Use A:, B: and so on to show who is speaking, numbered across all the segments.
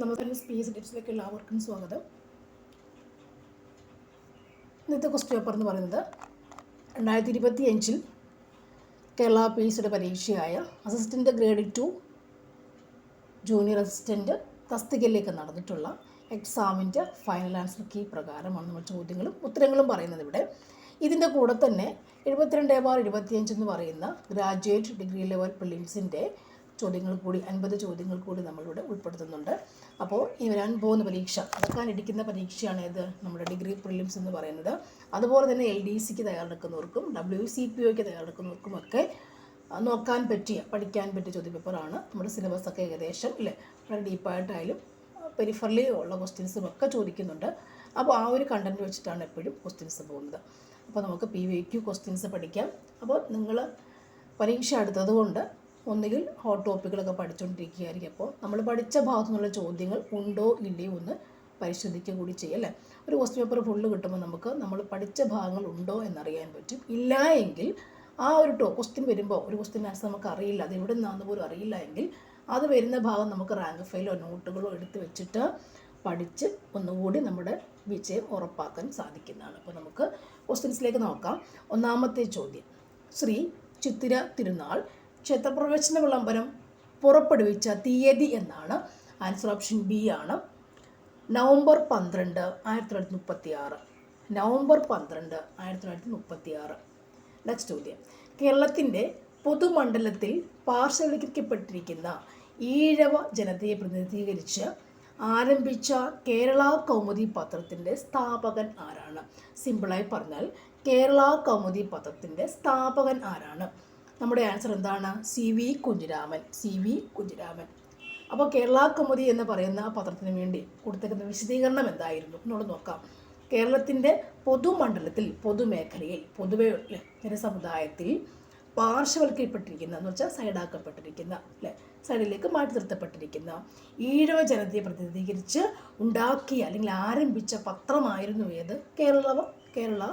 A: നമസ്കാരം. സ്പേസ് ടിപ്സിലേക്ക് എല്ലാവർക്കും സ്വാഗതം. ഇന്നത്തെ ക്വസ്റ്റ്യൻ പേപ്പർ എന്ന് പറയുന്നത് 2025 കേരള PSCയുടെ പരീക്ഷയായ അസിസ്റ്റൻ്റ് ഗ്രേഡ് 2 ജൂനിയർ അസിസ്റ്റൻ്റ് തസ്തികയിലേക്ക് നടന്നിട്ടുള്ള എക്സാമിൻ്റെ ഫൈനൽ ആൻസർ കീ പ്രകാരമാണ് നമ്മൾ ചോദ്യങ്ങളും ഉത്തരങ്ങളും പറയുന്നത്. ഇവിടെ ഇതിൻ്റെ കൂടെ തന്നെ 72/25 എന്ന് പറയുന്ന ഗ്രാജുവേറ്റ് ഡിഗ്രി ലെവൽ പ്രിലിംസിൻ്റെ ചോദ്യങ്ങൾ കൂടി 50 ചോദ്യങ്ങൾ കൂടി നമ്മളിവിടെ ഉൾപ്പെടുത്തുന്നുണ്ട്. അപ്പോൾ ഈ വരാൻ പോകുന്ന പരീക്ഷ നടക്കാനിരിക്കുന്ന പരീക്ഷയാണ് ഇത് നമ്മുടെ ഡിഗ്രി പ്രിലിംസ് എന്ന് പറയുന്നത്. അതുപോലെ തന്നെ LDCക്ക് തയ്യാറെടുക്കുന്നവർക്കും WCPOയ്ക്ക് തയ്യാറെടുക്കുന്നവർക്കും ഒക്കെ നോക്കാൻ പറ്റിയ പഠിക്കാൻ പറ്റിയ ചോദ്യപേപ്പറാണ്. നമ്മുടെ സിലബസൊക്കെ ഏകദേശം അല്ലേ വളരെ ഡീപ്പായിട്ടായാലും പെരിഫറലി ഉള്ള ക്വസ്റ്റ്യൻസും ഒക്കെ ചോദിക്കുന്നുണ്ട്. അപ്പോൾ ആ ഒരു കണ്ടൻറ്റ് വെച്ചിട്ടാണ് എപ്പോഴും ക്വസ്റ്റ്യൻസ് പോകുന്നത്. അപ്പോൾ നമുക്ക് PVQ ക്വസ്റ്റ്യൻസ് പഠിക്കാം. അപ്പോൾ നിങ്ങൾ പരീക്ഷ എടുത്തതുകൊണ്ട് ഒന്നുകിൽ ഹോട്ട് ടോപ്പിക്കുകളൊക്കെ പഠിച്ചുകൊണ്ടിരിക്കുകയായിരിക്കും. അപ്പോൾ നമ്മൾ പഠിച്ച ഭാഗത്തു നിന്നുള്ള ചോദ്യങ്ങൾ ഉണ്ടോ ഇല്ലയോ എന്ന് പരിശോധിക്കുക കൂടി ചെയ്യും അല്ലേ. ഒരു ക്വസ്റ്റ്യൻ പേപ്പർ ഫുള്ള് കിട്ടുമ്പോൾ നമുക്ക് നമ്മൾ പഠിച്ച ഭാഗങ്ങൾ ഉണ്ടോ എന്നറിയാൻ പറ്റും. ഇല്ല എങ്കിൽ ആ ഒരു ക്വസ്റ്റ്യൻ വരുമ്പോൾ ഒരു ക്വസ്റ്റ്യൻ ആൻസർ നമുക്ക് അറിയില്ല, അത് എവിടെ നിന്നാണെന്ന് പോലും അറിയില്ല എങ്കിൽ അത് വരുന്ന ഭാഗം നമുക്ക് റാങ്ക് ഫയലോ നോട്ടുകളോ എടുത്ത് വെച്ചിട്ട് പഠിച്ച് ഒന്നുകൂടി നമ്മുടെ വിജയം ഉറപ്പാക്കാൻ സാധിക്കുന്നതാണ്. അപ്പോൾ നമുക്ക് ക്വസ്റ്റ്യൻസിലേക്ക് നോക്കാം. ഒന്നാമത്തെ ചോദ്യം, ശ്രീ ചിത്തിര തിരുനാൾ ക്ഷേത്രപ്രവേശന വിളംബരം പുറപ്പെടുവിച്ച തീയതി എന്നാണ്. ആൻസർ ഓപ്ഷൻ ബി ആണ്, നവംബർ 12, 1936. നവംബർ 12, 1936. നെക്സ്റ്റ് ചോദ്യം, കേരളത്തിൻ്റെ പൊതുമണ്ഡലത്തിൽ പാർശ്വവൽക്കരിക്കപ്പെട്ടിരിക്കുന്ന ഈഴവ ജനതയെ പ്രതിനിധീകരിച്ച് ആരംഭിച്ച കേരള കൗമുദി പത്രത്തിൻ്റെ സ്ഥാപകൻ ആരാണ്? സിമ്പിളായി പറഞ്ഞാൽ കേരള കൗമുദി പത്രത്തിൻ്റെ സ്ഥാപകൻ ആരാണ്? നമ്മുടെ ആൻസർ എന്താണ്? CV കുഞ്ഞിരാമൻ. CV കുഞ്ഞിരാമൻ. അപ്പോൾ കേരള കൗമുദി എന്ന് പറയുന്ന പത്രത്തിന് വേണ്ടി കൊടുത്തിരിക്കുന്ന വിശദീകരണം എന്തായിരുന്നു എന്നോട് നോക്കാം. കേരളത്തിൻ്റെ പൊതുമണ്ഡലത്തിൽ പൊതുമേഖലയിൽ പൊതുവെ ജനസമുദായത്തിൽ പാർശ്വവൽക്കരിക്കപ്പെട്ടിരിക്കുന്ന എന്ന് വെച്ചാൽ സൈഡാക്കപ്പെട്ടിരിക്കുന്ന അല്ലേ, സൈഡിലേക്ക് മാറ്റി നിർത്തപ്പെട്ടിരിക്കുന്ന ഈഴവ ജനതയെ പ്രതിനിധീകരിച്ച് ഉണ്ടാക്കിയ അല്ലെങ്കിൽ ആരംഭിച്ച പത്രമായിരുന്നു ഏത്? കേരള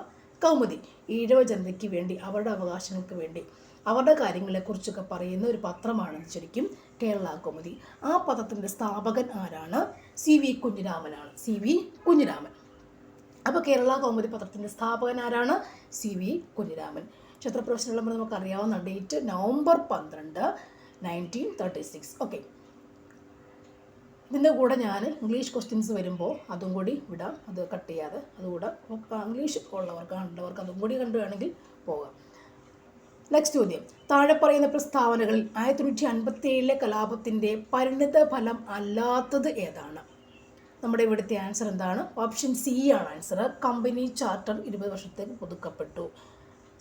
A: കൗമുദി. ഈഴവ ജനതയ്ക്ക് വേണ്ടി അവരുടെ അവകാശങ്ങൾക്ക് വേണ്ടി അവരുടെ കാര്യങ്ങളെക്കുറിച്ചൊക്കെ പറയുന്ന ഒരു പത്രമാണ് ശരിക്കും കേരള കൗമുദി. ആ പത്രത്തിൻ്റെ സ്ഥാപകൻ ആരാണ്? CV കുഞ്ഞിരാമനാണ്. CV കുഞ്ഞിരാമൻ. അപ്പോൾ കേരള കൗമുദി പത്രത്തിൻ്റെ സ്ഥാപകൻ ആരാണ്? CV കുഞ്ഞിരാമൻ. ക്ഷേത്രപ്രവേശന വിളംബരം നമുക്കറിയാവുന്ന ഡേറ്റ് നവംബർ 12, 1936. ഓക്കെ, ഇതിൻ്റെ കൂടെ ഞാൻ ഇംഗ്ലീഷ് ക്വസ്റ്റ്യൻസ് വരുമ്പോൾ അതും കൂടി വിടാം, അത് കട്ട് ചെയ്യാതെ അതുകൂടെ ഇംഗ്ലീഷ് കണ്ടവർക്ക് അതും കൂടി കണ്ടു വേണമെങ്കിൽ പോകാം. നെക്സ്റ്റ് ചോദ്യം, താഴെ പറയുന്ന പ്രസ്താവനകളിൽ 1957 കലാപത്തിൻ്റെ പരിണിത ഫലം അല്ലാത്തത് ഏതാണ്? നമ്മുടെ ഇവിടുത്തെ ആൻസർ എന്താണ്? ഓപ്ഷൻ C ആണ് ആൻസർ. കമ്പനി ചാർട്ടർ 20 വർഷത്തേക്ക് പുതുക്കപ്പെട്ടു.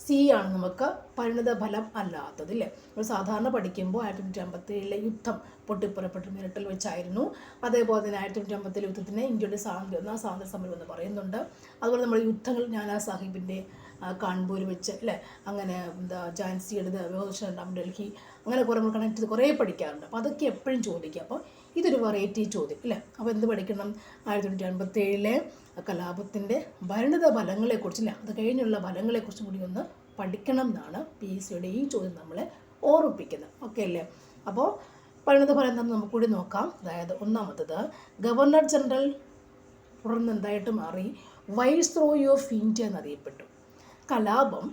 A: C ആണ് നമുക്ക് പരിണിത ഫലം അല്ലാത്തത് അല്ലേ. നമ്മൾ സാധാരണ പഠിക്കുമ്പോൾ 1957 യുദ്ധം പൊട്ടിപ്പുറപ്പെട്ട മിരട്ടൽ വെച്ചായിരുന്നു. അതേപോലെ തന്നെ 1957 യുദ്ധത്തിന് ഇന്ത്യയുടെ ഒന്നാം സ്വാതന്ത്ര്യ സമരം എന്ന് പറയുന്നുണ്ട്. അതുപോലെ നമ്മൾ യുദ്ധങ്ങൾ നാനാ സാഹിബിൻ്റെ കാൺപൂർ വെച്ച് അല്ലേ, അങ്ങനെ ഝാൻസിയുടെ രണ്ടാം ഡൽഹി, അങ്ങനെ കുറേ നമ്മൾ കണക്ട് ചെയ്ത് കുറേ പഠിക്കാറുണ്ട്. അപ്പോൾ അതൊക്കെ എപ്പോഴും ചോദിക്കുക. അപ്പോൾ ഇതൊരു വെറൈറ്റി ചോദ്യം അല്ലേ. അപ്പോൾ എന്ത് പഠിക്കണം? 1957 കലാപത്തിൻ്റെ പരിണിത ഫലങ്ങളെക്കുറിച്ചില്ല, അത് കഴിഞ്ഞുള്ള ഫലങ്ങളെക്കുറിച്ചും കൂടി ഒന്ന് പഠിക്കണം എന്നാണ് PSCയുടെ ഈ ചോദ്യം നമ്മളെ ഓർമ്മിപ്പിക്കുന്നത്. ഓക്കെ അല്ലേ. അപ്പോൾ പരിണിത ഫലം എന്താണെന്ന് നമുക്ക് കൂടി നോക്കാം. അതായത് ഒന്നാമത്തത്, ഗവർണർ ജനറൽ തുടർന്ന് എന്തായിട്ട് മാറി? വൈസ്രോയി ഓഫ് ഇന്ത്യ എന്നറിയപ്പെട്ടു. കലാപം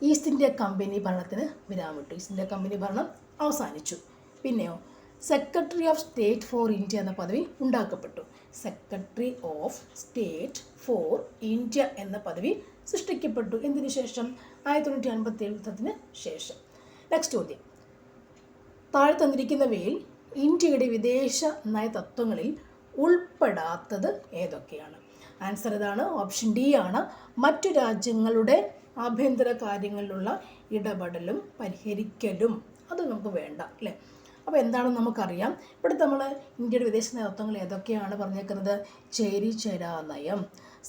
A: ഈസ്റ്റ് ഇന്ത്യ കമ്പനി ഭരണത്തിന് വിരാമിട്ടു. ഈസ്റ്റ് ഇന്ത്യ കമ്പനി ഭരണം അവസാനിച്ചു. പിന്നെയോ secretary of state for India എന്ന പദവി ഉണ്ടാക്കപ്പെട്ടു. Secretary of state for India എന്ന പദവി സൃഷ്ടിക്കപ്പെട്ടു. എന്തിനു ശേഷം? 1957 യുദ്ധത്തിന് ശേഷം. നെക്സ്റ്റ് ചോദ്യം, താഴെ തന്നിരിക്കുന്നവയിൽ ഇന്ത്യയുടെ വിദേശ നയതത്വങ്ങളിൽ ഉൾപ്പെടാത്തത് ഏതൊക്കെയാണ്? ആൻസർ ഇതാണ്, ഓപ്ഷൻ D ആണ്. മറ്റു രാജ്യങ്ങളുടെ ആഭ്യന്തര കാര്യങ്ങളിലുള്ള ഇടപെടലും പരിഹരിക്കലും അത് നമുക്ക് വേണ്ട അല്ലേ. അപ്പോൾ എന്താണെന്ന് നമുക്കറിയാം. ഇവിടെ നമ്മൾ ഇന്ത്യയുടെ വിദേശ നയതത്വങ്ങൾ ഏതൊക്കെയാണ് പറഞ്ഞേക്കുന്നത്? ചേരിചേരാ നയം,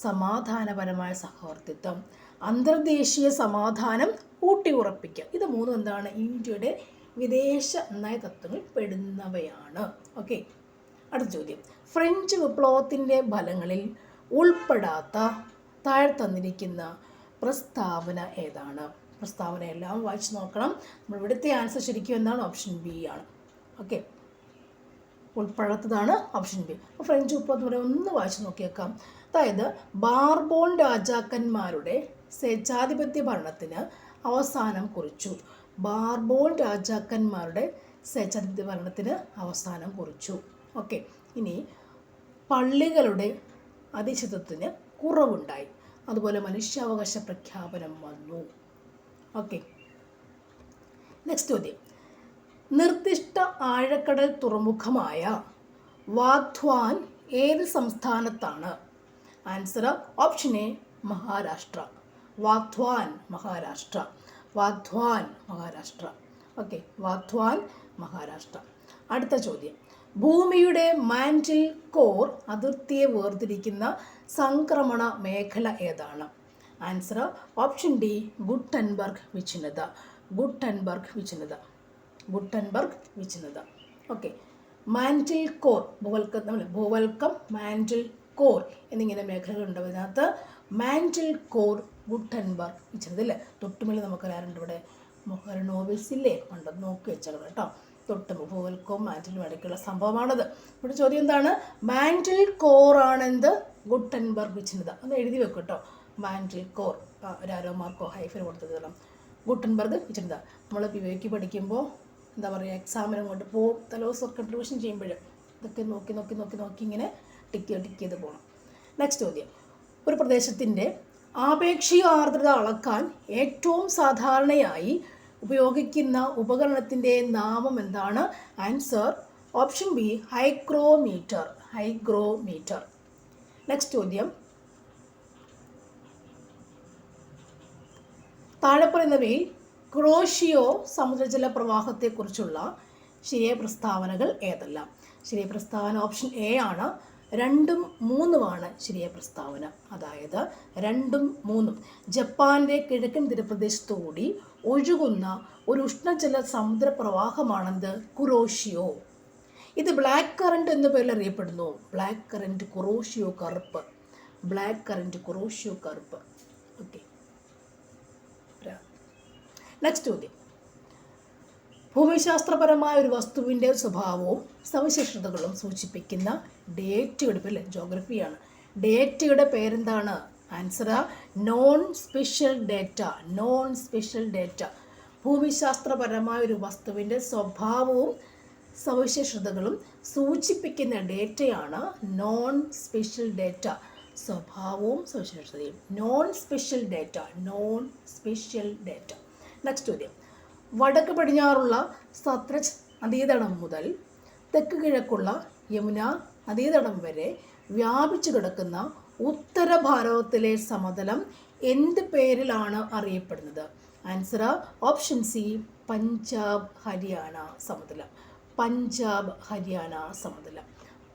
A: സമാധാനപരമായ സഹവർത്തിത്വം, അന്തർദേശീയ സമാധാനം ഊട്ടിയുറപ്പിക്കുക. ഇത് മൂന്നും എന്താണ്? ഇന്ത്യയുടെ വിദേശ നയതത്വങ്ങൾ പെടുന്നവയാണ്. ഓക്കെ, അടുത്ത ചോദ്യം, ഫ്രഞ്ച് വിപ്ലവത്തിൻ്റെ ഫലങ്ങളിൽ ഉൾപ്പെടാത്ത താഴെ തന്നിരിക്കുന്ന പ്രസ്താവന ഏതാണ്? പ്രസ്താവന എല്ലാം വായിച്ച് നോക്കണം. നമ്മൾ ഇവിടുത്തെ ആൻസർ ശരിക്കും എന്താണ്? ഓപ്ഷൻ B ആണ്. ഓക്കെ, ഉൾപ്പെടാത്തതാണ് ഓപ്ഷൻ ബി. അപ്പോൾ ഫ്രഞ്ച് വിപ്ലവം വരെ ഒന്ന് വായിച്ചു നോക്കിയേക്കാം. അതായത് ബാർബോൺ രാജാക്കന്മാരുടെ സ്വേച്ഛാധിപത്യ ഭരണത്തിന് അവസാനം കുറിച്ചു. ബാർബോൺ രാജാക്കന്മാരുടെ സ്വേച്ഛാധിപത്യ ഭരണത്തിന് അവസാനം കുറിച്ചു. ഓക്കെ. ഇനി പള്ളികളുടെ അധിശത്വത്തിന് കുറവുണ്ടായി. അതുപോലെ മനുഷ്യാവകാശ പ്രഖ്യാപനം വന്നു. ഓക്കെ. നെക്സ്റ്റ് ചോദ്യം. നിർദ്ദിഷ്ട ആഴക്കടൽ തുറമുഖമായ വാധ്വാൻ ഏത് സംസ്ഥാനത്താണ്? Answer option A Maharashtra. Vadhavan Maharashtra. Vadhavan Maharashtra. Okay. Vadhavan Maharashtra. അടുത്ത ചോദ്യം. ഭൂമിയുടെ മാൻറ്റിൽ കോർ അതിർത്തിയെ വേർതിരിക്കുന്ന സംക്രമണ മേഖല ഏതാണ്? ആൻസർ ഓപ്ഷൻ ഡി ഗുട്ടൻബർഗ് വിച്ഛിന്നത. ഗുട്ടൻബർഗ് വിച്ഛിന്നത. ഗുട്ടൻബർഗ് വിച്ഛിന്നത. ഓക്കെ. മാൻറ്റിൽ കോർ ഭൂവൽക്കം മാൻറ്റിൽ കോർ എന്നിങ്ങനെ മേഖലകളുണ്ട്. അതിനകത്ത് മാൻറ്റിൽ കോർ ഗുട്ടൻബർഗ് വിച്ഛിന്നത അല്ലേ? തൊട്ടുമേൽ നമുക്കറിയാറുണ്ട് ഇവിടെ മൊഹർനോവിസില്ലേ ഉണ്ട്, നോക്കി വെച്ചാൽ കേട്ടോ. തൊട്ട് ഭൂവൽക്കവും മാൻറ്റിലും ഇടയ്ക്കുള്ള സംഭവമാണത്. ഇവിടെ ചോദ്യം എന്താണ്? മാൻറ്റിൽ കോർ ആണെന്ത്? ഗുട്ടൻബർഗ് വിച്ഛിന്നത. ഒന്ന് എഴുതി വെക്കും കേട്ടോ. മാൻറ്റിൽ കോർ ഒരു ആരോ മാർക്കോ ഹൈഫൻ കൊടുത്തത് കാരണം ഗുട്ടൻബർഗ് വിച്ഛിന്നത. നമ്മൾ വിവേക്ക് പഠിക്കുമ്പോൾ എന്താ പറയുക, എക്സാമിനും കൊണ്ട് പോകും, തലേദിവസമൊക്കെ റിവിഷൻ ചെയ്യുമ്പോഴും ഇതൊക്കെ നോക്കി നോക്കി നോക്കി നോക്കി ഇങ്ങനെ ടിക്ക് ചെയ്ത് പോകണം. നെക്സ്റ്റ് ചോദ്യം. ഒരു പ്രദേശത്തിൻ്റെ ആപേക്ഷിക ആർദ്രത അളക്കാൻ ഏറ്റവും സാധാരണയായി ഉപയോഗിക്കുന്ന ഉപകരണത്തിൻ്റെ നാമം എന്താണ്? Answer option B hygrometer. Hygrometer. Next ചോദ്യം. താഴെ പറയുന്നവയിൽ ക്രോഷിയോ സമുദ്രജല പ്രവാഹത്തെക്കുറിച്ചുള്ള ശരിയായ പ്രസ്താവനകൾ ഏതെല്ലാം? ശരിയായ പ്രസ്താവന ഓപ്ഷൻ എ ആണ്. 2ഉം 3ഉമാണ് ശരിയായ പ്രസ്താവന. അതായത് 2ഉം 3ഉം ജപ്പാന്റെ കിഴക്കൻ തീരപ്രദേശത്തുകൂടി ഒഴുകുന്ന ഒരു ഉഷ്ണജല സമുദ്രപ്രവാഹമാണെന്ത്? കുറോഷിയോ. ഇത് ബ്ലാക്ക് കറണ്ട് എന്ന പേരിൽ അറിയപ്പെടുന്നു. ബ്ലാക്ക് കറണ്ട്, കുറോഷിയോ കറുപ്പ്. ബ്ലാക്ക് കറണ്ട്, കുറോഷിയോ കറുപ്പ്. ഓക്കെ. നെക്സ്റ്റ് ചോദ്യം. ഭൂമിശാസ്ത്രപരമായ ഒരു വസ്തുവിൻ്റെ സ്വഭാവവും സവിശേഷതകളും സൂചിപ്പിക്കുന്ന ഡേറ്റയുടെ പേര് ജോഗ്രഫിയാണ്. ഡേറ്റയുടെ പേരെന്താണ്? Answer non spatial data. Non spatial data. ഭൂമിശാസ്ത്രപരമായ ഒരു വസ്തുവിൻ്റെ സ്വഭാവവും സവിശേഷതകളും സൂചിപ്പിക്കുന്ന ഡേറ്റയാണ് നോൺ സ്പെഷ്യൽ ഡേറ്റ. സ്വഭാവവും സവിശേഷതയും. Non spatial data. Non spatial data. Next ചോദ്യം. വടക്ക് പടിഞ്ഞാറുള്ള സത്ലജ് നദീതടം മുതൽ തെക്ക് കിഴക്കുള്ള യമുന നദീതടം വരെ വ്യാപിച്ചു കിടക്കുന്ന ഉത്തര ഭാരതത്തിലെ സമതലം എന്ത് പേരിലാണ് അറിയപ്പെടുന്നത്? Answer option C Punjab Haryana സമതലം. പഞ്ചാബ് ഹരിയാന സമതലം.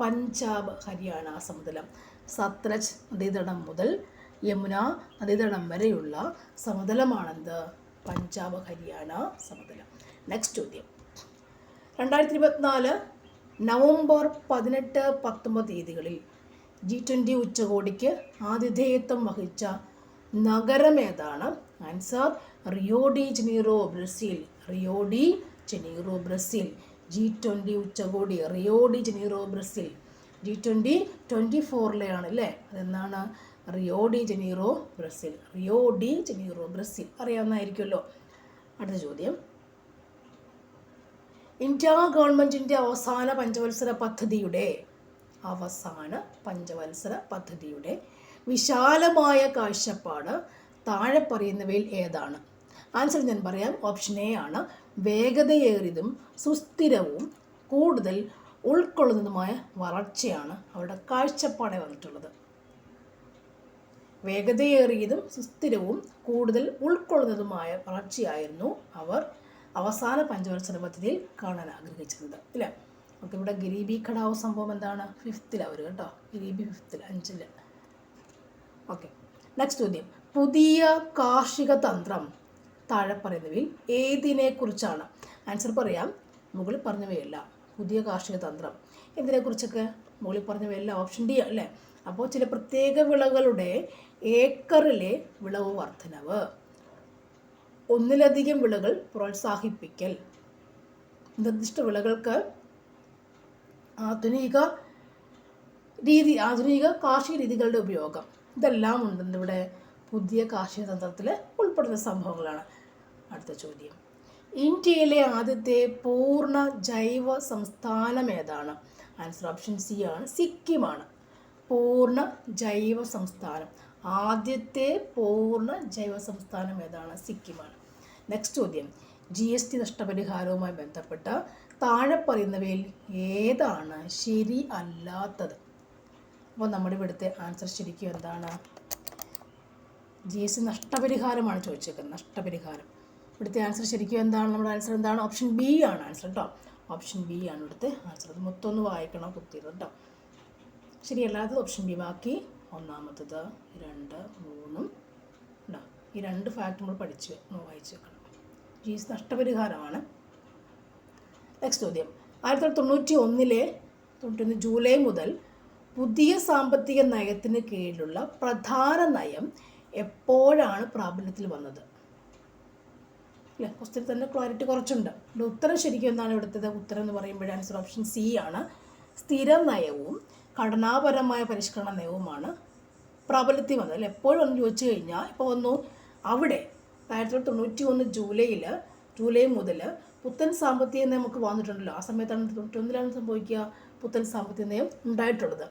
A: പഞ്ചാബ് ഹരിയാന സമതലം. സത്ലജ് നദീതടം മുതൽ യമുന നദീതടം വരെയുള്ള സമതലമാണെന്ത്? പഞ്ചാബ് ഹരിയാന സമതലം. നെക്സ്റ്റ് ചോദ്യം. 2024 നവംബർ 18, 19 തീയതികളിൽ G20 ഉച്ചകോടിക്ക് ആതിഥേയത്വം വഹിച്ച നഗരം ഏതാണ്? Answer Rio de Janeiro, Brazil. Rio de Janeiro, Brazil. G20 ഉച്ചകോടി Rio de Janeiro, Brazil. G20 24 അല്ലേ? അതെന്നാണ്? Rio de Janeiro, Brazil. Rio de Janeiro, Brazil. അറിയാവുന്നതായിരിക്കുമല്ലോ. അടുത്ത ചോദ്യം. ഇന്ത്യ ഗവൺമെൻറ്റിൻ്റെ അവസാന പഞ്ചവത്സര പദ്ധതിയുടെ വിശാലമായ കാഴ്ചപ്പാട് താഴെ പറയുന്നവയിൽ ഏതാണ്? ആൻസർ ഞാൻ പറയാം. ഓപ്ഷൻ എ ആണ്. വേഗതയേറിയതും സുസ്ഥിരവും കൂടുതൽ ഉൾക്കൊള്ളുന്നതുമായ വളർച്ചയാണ് അവരുടെ കാഴ്ചപ്പാടെ വന്നിട്ടുള്ളത്. വേഗതയേറിയതും സുസ്ഥിരവും കൂടുതൽ ഉൾക്കൊള്ളുന്നതുമായ വളർച്ചയായിരുന്നു അവർ അവസാന പഞ്ചവത്സര പദ്ധതിയിൽ കാണാൻ ആഗ്രഹിച്ചിരുന്നത് ഇല്ലേ? ഓക്കെ. ഇവിടെ ഗരീബി ഘടാവ് സംഭവം എന്താണ്? 5th അവർ കേട്ടോ. ഗരീബി 5th 5. ഓക്കെ. നെക്സ്റ്റ് ചോദ്യം. പുതിയ കാർഷിക തന്ത്രം താഴെ പറയുന്നവയിൽ ഏതിനെക്കുറിച്ചാണ്? ആൻസർ പറയാം. മുകളിൽ പറഞ്ഞവയല്ല. പുതിയ കാർഷിക തന്ത്രം എന്തിനെക്കുറിച്ചൊക്കെ? മുകളിൽ പറഞ്ഞവയല്ല. ഓപ്ഷൻ ഡി അല്ലേ? അപ്പോൾ ചില പ്രത്യേക വിളകളുടെ ഏക്കറിലെ വിളവ് വർധനവ്, ഒന്നിലധികം വിളകൾ പ്രോത്സാഹിപ്പിക്കൽ, നിർദ്ദിഷ്ട വിളകൾക്ക് ആധുനിക കാർഷിക രീതികളുടെ ഉപയോഗം, ഇതെല്ലാം ഉണ്ടെന്ന് ഇവിടെ പുതിയ കാർഷിക തന്ത്രത്തിൽ ഉൾപ്പെടുന്ന സംഭവങ്ങളാണ്. അടുത്ത ചോദ്യം, ഇന്ത്യയിലെ ആദ്യത്തെ പൂർണ്ണ ജൈവ സംസ്ഥാനം ഏതാണ്? ആൻസർ ഓപ്ഷൻ സി ആണ്, സിക്കിമാണ്. പൂർണ്ണ ജൈവ സംസ്ഥാനം, ആദ്യത്തെ പൂർണ്ണ ജൈവ സംസ്ഥാനം ഏതാണ്? സിക്കിമാണ്. നെക്സ്റ്റ് ചോദ്യം, GST നഷ്ടപരിഹാരവുമായി ബന്ധപ്പെട്ട താഴെ പറയുന്നവയിൽ ഏതാണ് ശരി അല്ലാത്തത്? അപ്പോൾ നമ്മുടെ ഇവിടുത്തെ ആൻസർ ശരിക്കും എന്താണ്? GST നഷ്ടപരിഹാരമാണ് ചോദിച്ചേക്കുന്നത്, നഷ്ടപരിഹാരം. ഇവിടുത്തെ ആൻസർ ശരിക്കും എന്താണ്? നമ്മുടെ ആൻസർ എന്താണ്? ഓപ്ഷൻ ബി ആണ് ആൻസർ കേട്ടോ. ഓപ്ഷൻ ബി ആണ് ഇവിടുത്തെ ആൻസർ. അത് മൊത്തം ഒന്ന് വായിക്കണം, കുത്തിയത് കേട്ടോ. ശരിയല്ലാത്തത് ഓപ്ഷൻ ബി. ബാക്കി ഒന്നാമത്തത് 2, 3 ഉണ്ടോ? ഈ 2 ഫാക്ട് നമ്മൾ വായിച്ച് വെക്കണം. GST നഷ്ടപരിഹാരമാണ്. നെക്സ്റ്റ് ചോദ്യം, 1991 ജൂലൈ മുതൽ പുതിയ സാമ്പത്തിക നയത്തിന് കീഴിലുള്ള പ്രധാന നയം എപ്പോഴാണ് പ്രാബല്യത്തിൽ വന്നത്? അല്ലേ, ക്വസ്റ്റ്യൻ തന്നെ ക്ലാരിറ്റി കുറച്ചുണ്ട്. ഇവിടെ ഉത്തരം ശരിക്കും എന്താണ് ഇവിടുത്തെ ഉത്തരം എന്ന് പറയുമ്പോൾ ആൻസർ ഓപ്ഷൻ സി ആണ്. സ്ഥിര നയവും ഘടനാപരമായ പരിഷ്കരണ നയവുമാണ് പ്രാബല്യത്തിൽ വന്നത്. അല്ലേ, എപ്പോഴും ഒന്ന് ചോദിച്ചു കഴിഞ്ഞാൽ ഇപ്പോൾ വന്നു അവിടെ 1991 ജൂലൈ മുതൽ പുത്തൻ സാമ്പത്തിക നയം നമുക്ക് വന്നിട്ടുണ്ടല്ലോ. ആ സമയത്താണ് 91 സംഭവിക്കുക, പുത്തൻ സാമ്പത്തിക നയം ഉണ്ടായിട്ടുള്ളത്.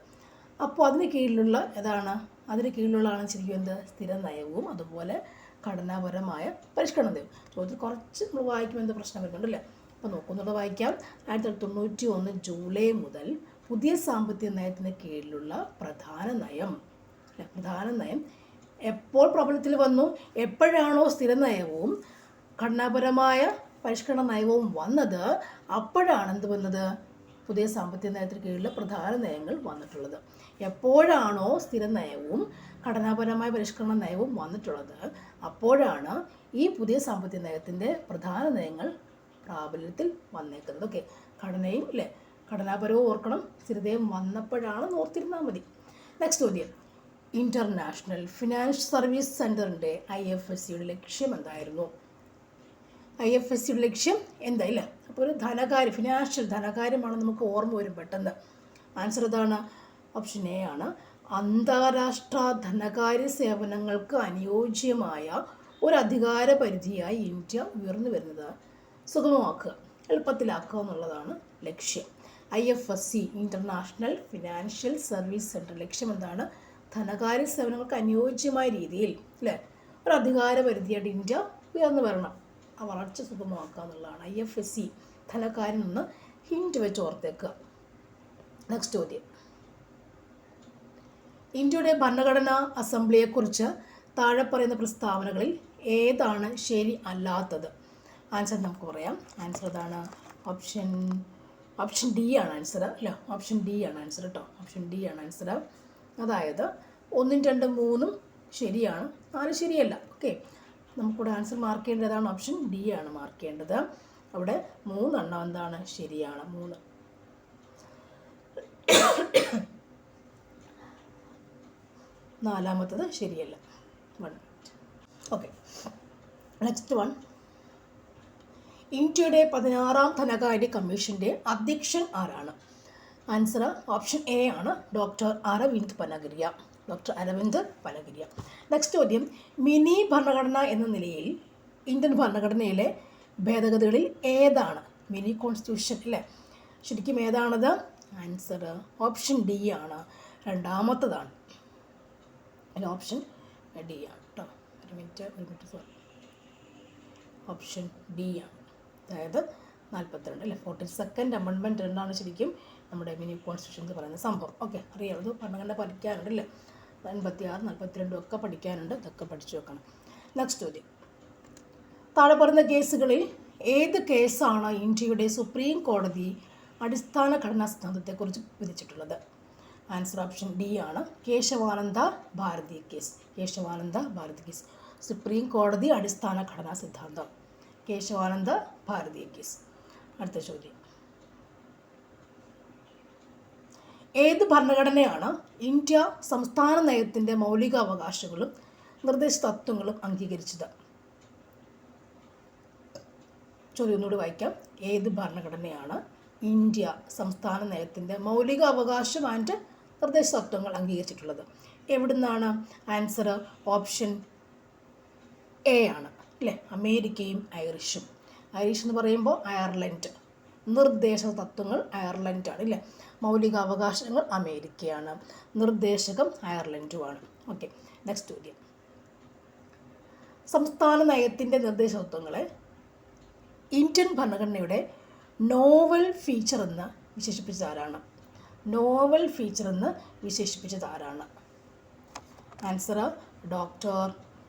A: അപ്പോൾ അതിന് കീഴിലുള്ള അതിന് ശരിക്കും എന്ത്? സ്ഥിര നയവും അതുപോലെ ഘടനാപരമായ പരിഷ്കരണ നയവും. ചോദ്യത്തിൽ കുറച്ച് നമ്മൾ വായിക്കുമ്പോൾ എന്ത് പ്രശ്നം വരുന്നുണ്ടല്ലേ. അപ്പോൾ നോക്കുന്നത് വായിക്കാം. 1991 ജൂലൈ മുതൽ പുതിയ സാമ്പത്തിക നയത്തിന് കീഴിലുള്ള പ്രധാന നയം എപ്പോൾ പ്രാബല്യത്തിൽ വന്നു? എപ്പോഴാണോ സ്ഥിര നയവും ഘടനാപരമായ പരിഷ്കരണ നയവും വന്നത്, അപ്പോഴാണ് എന്ത് വന്നത്? പുതിയ സാമ്പത്തിക നയത്തിന് കീഴിലുള്ള പ്രധാന നയങ്ങൾ വന്നിട്ടുള്ളത്. എപ്പോഴാണോ സ്ഥിര നയവും ഘടനാപരമായ പരിഷ്കരണ നയവും വന്നിട്ടുള്ളത്, അപ്പോഴാണ് ഈ പുതിയ സാമ്പത്തിക നയത്തിൻ്റെ പ്രധാന നയങ്ങൾ പ്രാബല്യത്തിൽ വന്നേക്കുന്നത്. ഓക്കെ, ഘടനയും അല്ലേ, ഘടനാപരവും ഓർക്കണം, സ്ഥിരതയും വന്നപ്പോഴാണ് ഓർത്തിരുന്നാൽ മതി. നെക്സ്റ്റ് ചോദ്യം, ഇൻ്റർനാഷണൽ ഫിനാൻഷ്യൽ സർവീസ് സെൻറ്ററിൻ്റെ IFSCയുടെ ലക്ഷ്യം എന്തായിരുന്നു? IFSCയുടെ ലക്ഷ്യം എന്താ? ഇല്ല, അപ്പോൾ ഒരു ധനകാര്യമാണ് നമുക്ക് ഓർമ്മ വരും പെട്ടെന്ന്. ആൻസർ ഇതാണ്, ഓപ്ഷൻ എ ആണ്. അന്താരാഷ്ട്ര ധനകാര്യ സേവനങ്ങൾക്ക് അനുയോജ്യമായ ഒരു അധികാര പരിധിയായി ഇന്ത്യ ഉയർന്നു വരുന്നത് സുഗമമാക്കുക, എളുപ്പത്തിലാക്കുക എന്നുള്ളതാണ് ലക്ഷ്യം. IFSC international financial service centre ലക്ഷ്യം എന്താണ്? ധനകാര്യ സേവനങ്ങൾക്ക് അനുയോജ്യമായ രീതിയിൽ അല്ലേ ഒരു അധികാര പരിധിയായിട്ട് ഇന്ത്യ ഉയർന്നു വരണം, ആ വളർച്ച സുഗമമാക്കുക എന്നുള്ളതാണ് IFSC ധനകാര്യം നിന്ന് ഹിൻറ്റ് വെച്ച് ഓർത്തേക്കുക. നെക്സ്റ്റ് ചോദ്യം, ഇന്ത്യയുടെ ഭരണഘടനാ അസംബ്ലിയെക്കുറിച്ച് താഴെ പറയുന്ന പ്രസ്താവനകളിൽ ഏതാണ് ശരി അല്ലാത്തത്? ആൻസർ നമുക്ക് പറയാം. ആൻസർ ഇതാണ്, ഓപ്ഷൻ ഡി ആണ് ആൻസർ. അല്ല, ഓപ്ഷൻ ഡി ആണ് ആൻസർ കേട്ടോ. ഓപ്ഷൻ ഡി ആണ് ആൻസർ. അതായത് 1, 2, 3 ശരിയാണ്, 4 ശരിയല്ല. ഓക്കെ, നമുക്കിവിടെ ആൻസർ മാർക്ക് ചെയ്യേണ്ടതാണ് ഓപ്ഷൻ ഡി ആണ് മാർക്ക് ചെയ്യേണ്ടത്. അവിടെ 3 എണ്ണം എന്താണ് ശരിയാണ്, 3. നാലാമത്തത് ശരിയല്ല, 1. ഓക്കെ, നെക്സ്റ്റ് വൺ, ഇന്ത്യയുടെ 16ാം ധനകാര്യ കമ്മീഷൻ്റെ അധ്യക്ഷൻ ആരാണ്? ആൻസർ ഓപ്ഷൻ എ ആണ്, ഡോക്ടർ അരവിന്ദ് പനഗരിയ. നെക്സ്റ്റ് ചോദ്യം, മിനി ഭരണഘടന എന്ന നിലയിൽ ഇന്ത്യൻ ഭരണഘടനയിലെ ഭേദഗതികളിൽ ഏതാണ് മിനി കോൺസ്റ്റിറ്റ്യൂഷൻ? അല്ലേ, ശരിക്കും ഏതാണത്? ആൻസർ ഓപ്ഷൻ ഡി ആണ്, രണ്ടാമത്തതാണ്. അല്ല, ഓപ്ഷൻ ഡി ആണ് കേട്ടോ. ഒരു മിനിറ്റ് സോറി, ഓപ്ഷൻ ഡി ആണ്. അതായത് 42 അല്ലേ, 42nd അമെൻമെൻറ്റ് എന്നാണ് ശരിക്കും നമ്മുടെ മിനി കോൺസ്റ്റിറ്റ്യൂഷൻ എന്ന് പറയുന്ന സംഭവം. ഓക്കെ, അറിയാമത് ഭരണഘടന പഠിക്കാനുണ്ട് അല്ലേ, 86, 42 ഒക്കെ പഠിക്കാനുണ്ട്, ഇതൊക്കെ പഠിച്ചു വെക്കണം. നെക്സ്റ്റ് ചോദ്യം, താഴെ പറയുന്ന കേസുകളിൽ ഏത് കേസാണ് ഇന്ത്യയുടെ സുപ്രീം കോടതി അടിസ്ഥാന ഘടനാ സിദ്ധാന്തത്തെക്കുറിച്ച് വിധിച്ചിട്ടുള്ളത്? ആൻസർ ഓപ്ഷൻ ഡി ആണ്, കേശവാനന്ദ ഭാരതി കേസ്. സുപ്രീം കോടതി അടിസ്ഥാന ഘടനാ സിദ്ധാന്തം, കേശവാനന്ദ ഭാരതി കേസ്. അടുത്ത ചോദ്യം, ഏത് ഭരണഘടനയാണ് ഇന്ത്യ സംസ്ഥാന നയത്തിൻ്റെ മൗലികാവകാശങ്ങളും നിർദ്ദേശ തത്വങ്ങളും അംഗീകരിച്ചത്? ചോദ്യം ഒന്നുകൂടി വായിക്കാം. ഏത് ഭരണഘടനയാണ് ഇന്ത്യ സംസ്ഥാന നയത്തിൻ്റെ മൗലിക അവകാശം ആൻഡ് നിർദ്ദേശ തത്വങ്ങൾ അംഗീകരിച്ചിട്ടുള്ളത്? എവിടുന്നാണ്? ആൻസർ ഓപ്ഷൻ എ ആണ് അല്ലേ, അമേരിക്കയും ഐറിഷും. ഐറിഷ് എന്ന് പറയുമ്പോൾ അയർലൻഡ്, നിർദ്ദേശ തത്വങ്ങൾ അയർലൻഡാണ് അല്ലേ, മൗലിക അവകാശങ്ങൾ അമേരിക്കയാണ്, നിർദ്ദേശകം അയർലൻഡുമാണ്. ഓക്കെ, നെക്സ്റ്റ് ചോദ്യം. സംസ്ഥാന നയത്തിൻ്റെ നിർദ്ദേശ തത്വങ്ങളെ ഇന്ത്യൻ ഭരണഘടനയുടെ നോവൽ ഫീച്ചർ എന്ന് വിശേഷിപ്പിച്ചതാരാണ്? നോവൽ ഫീച്ചർ എന്ന് വിശേഷിപ്പിച്ചതാരാണ്? Answer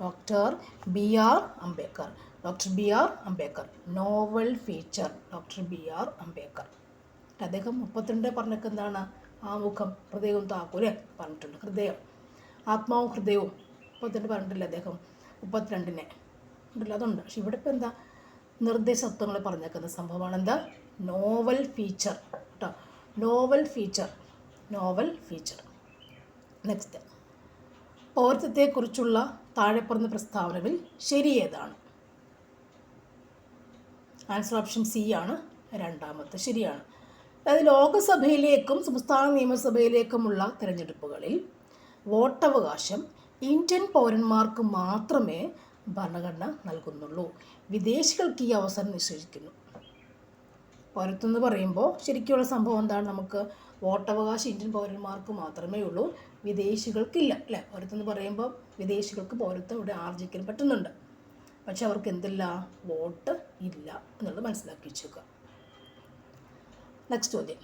A: doctor B R Ambedkar. Doctor B R Ambedkar, novel feature doctor B R Ambedkar. അദ്ദേഹം 32 പറഞ്ഞൊക്കെ എന്താണ്? ആമുഖം, ഹൃദയവും താക്കോല് പറഞ്ഞിട്ടുണ്ട്. ഹൃദയം, ആത്മാവും ഹൃദയവും 32 പറഞ്ഞിട്ടില്ല അദ്ദേഹം, 32 ഉണ്ടല്ലോ, അതുണ്ട്. പക്ഷെ ഇവിടെ ഇപ്പോൾ എന്താ നിർദ്ദേശ തത്വങ്ങൾ പറഞ്ഞേക്കുന്ന സംഭവമാണ് എന്താ? നോവൽ ഫീച്ചർ കേട്ടോ, നോവൽ ഫീച്ചർ. നെക്സ്റ്റ്, പൗരത്വത്തെക്കുറിച്ചുള്ള താഴെ പറഞ്ഞ പ്രസ്താവനകളിൽ ശരി ഏതാണ്? ആൻസർ ഓപ്ഷൻ സി ആണ്, രണ്ടാമത്തെ ശരിയാണ്. അതായത് ലോകസഭയിലേക്കും സംസ്ഥാന നിയമസഭയിലേക്കുമുള്ള തിരഞ്ഞെടുപ്പുകളിൽ വോട്ടവകാശം ഇന്ത്യൻ പൗരന്മാർക്ക് മാത്രമേ ഭരണഘടന നൽകുന്നുള്ളൂ. വിദേശികൾക്ക് ഈ അവസരം നിഷേധിക്കുന്നു. പൗരത്വം എന്ന് പറയുമ്പോൾ ശരിക്കുള്ള സംഭവം എന്താണ്? നമുക്ക് വോട്ടവകാശം ഇന്ത്യൻ പൗരന്മാർക്ക് മാത്രമേ ഉള്ളൂ, വിദേശികൾക്കില്ല അല്ലേ. പൗരത്വം എന്ന് പറയുമ്പോൾ വിദേശികൾക്ക് പൗരത്വം ഇവിടെ ആർജിക്കാൻ പറ്റുന്നുണ്ട്, പക്ഷെ അവർക്ക് എന്തില്ല? വോട്ട് ഇല്ല എന്നുള്ളത് മനസ്സിലാക്കി വെച്ചേക്കുക. നെക്സ്റ്റ് ചോദ്യം.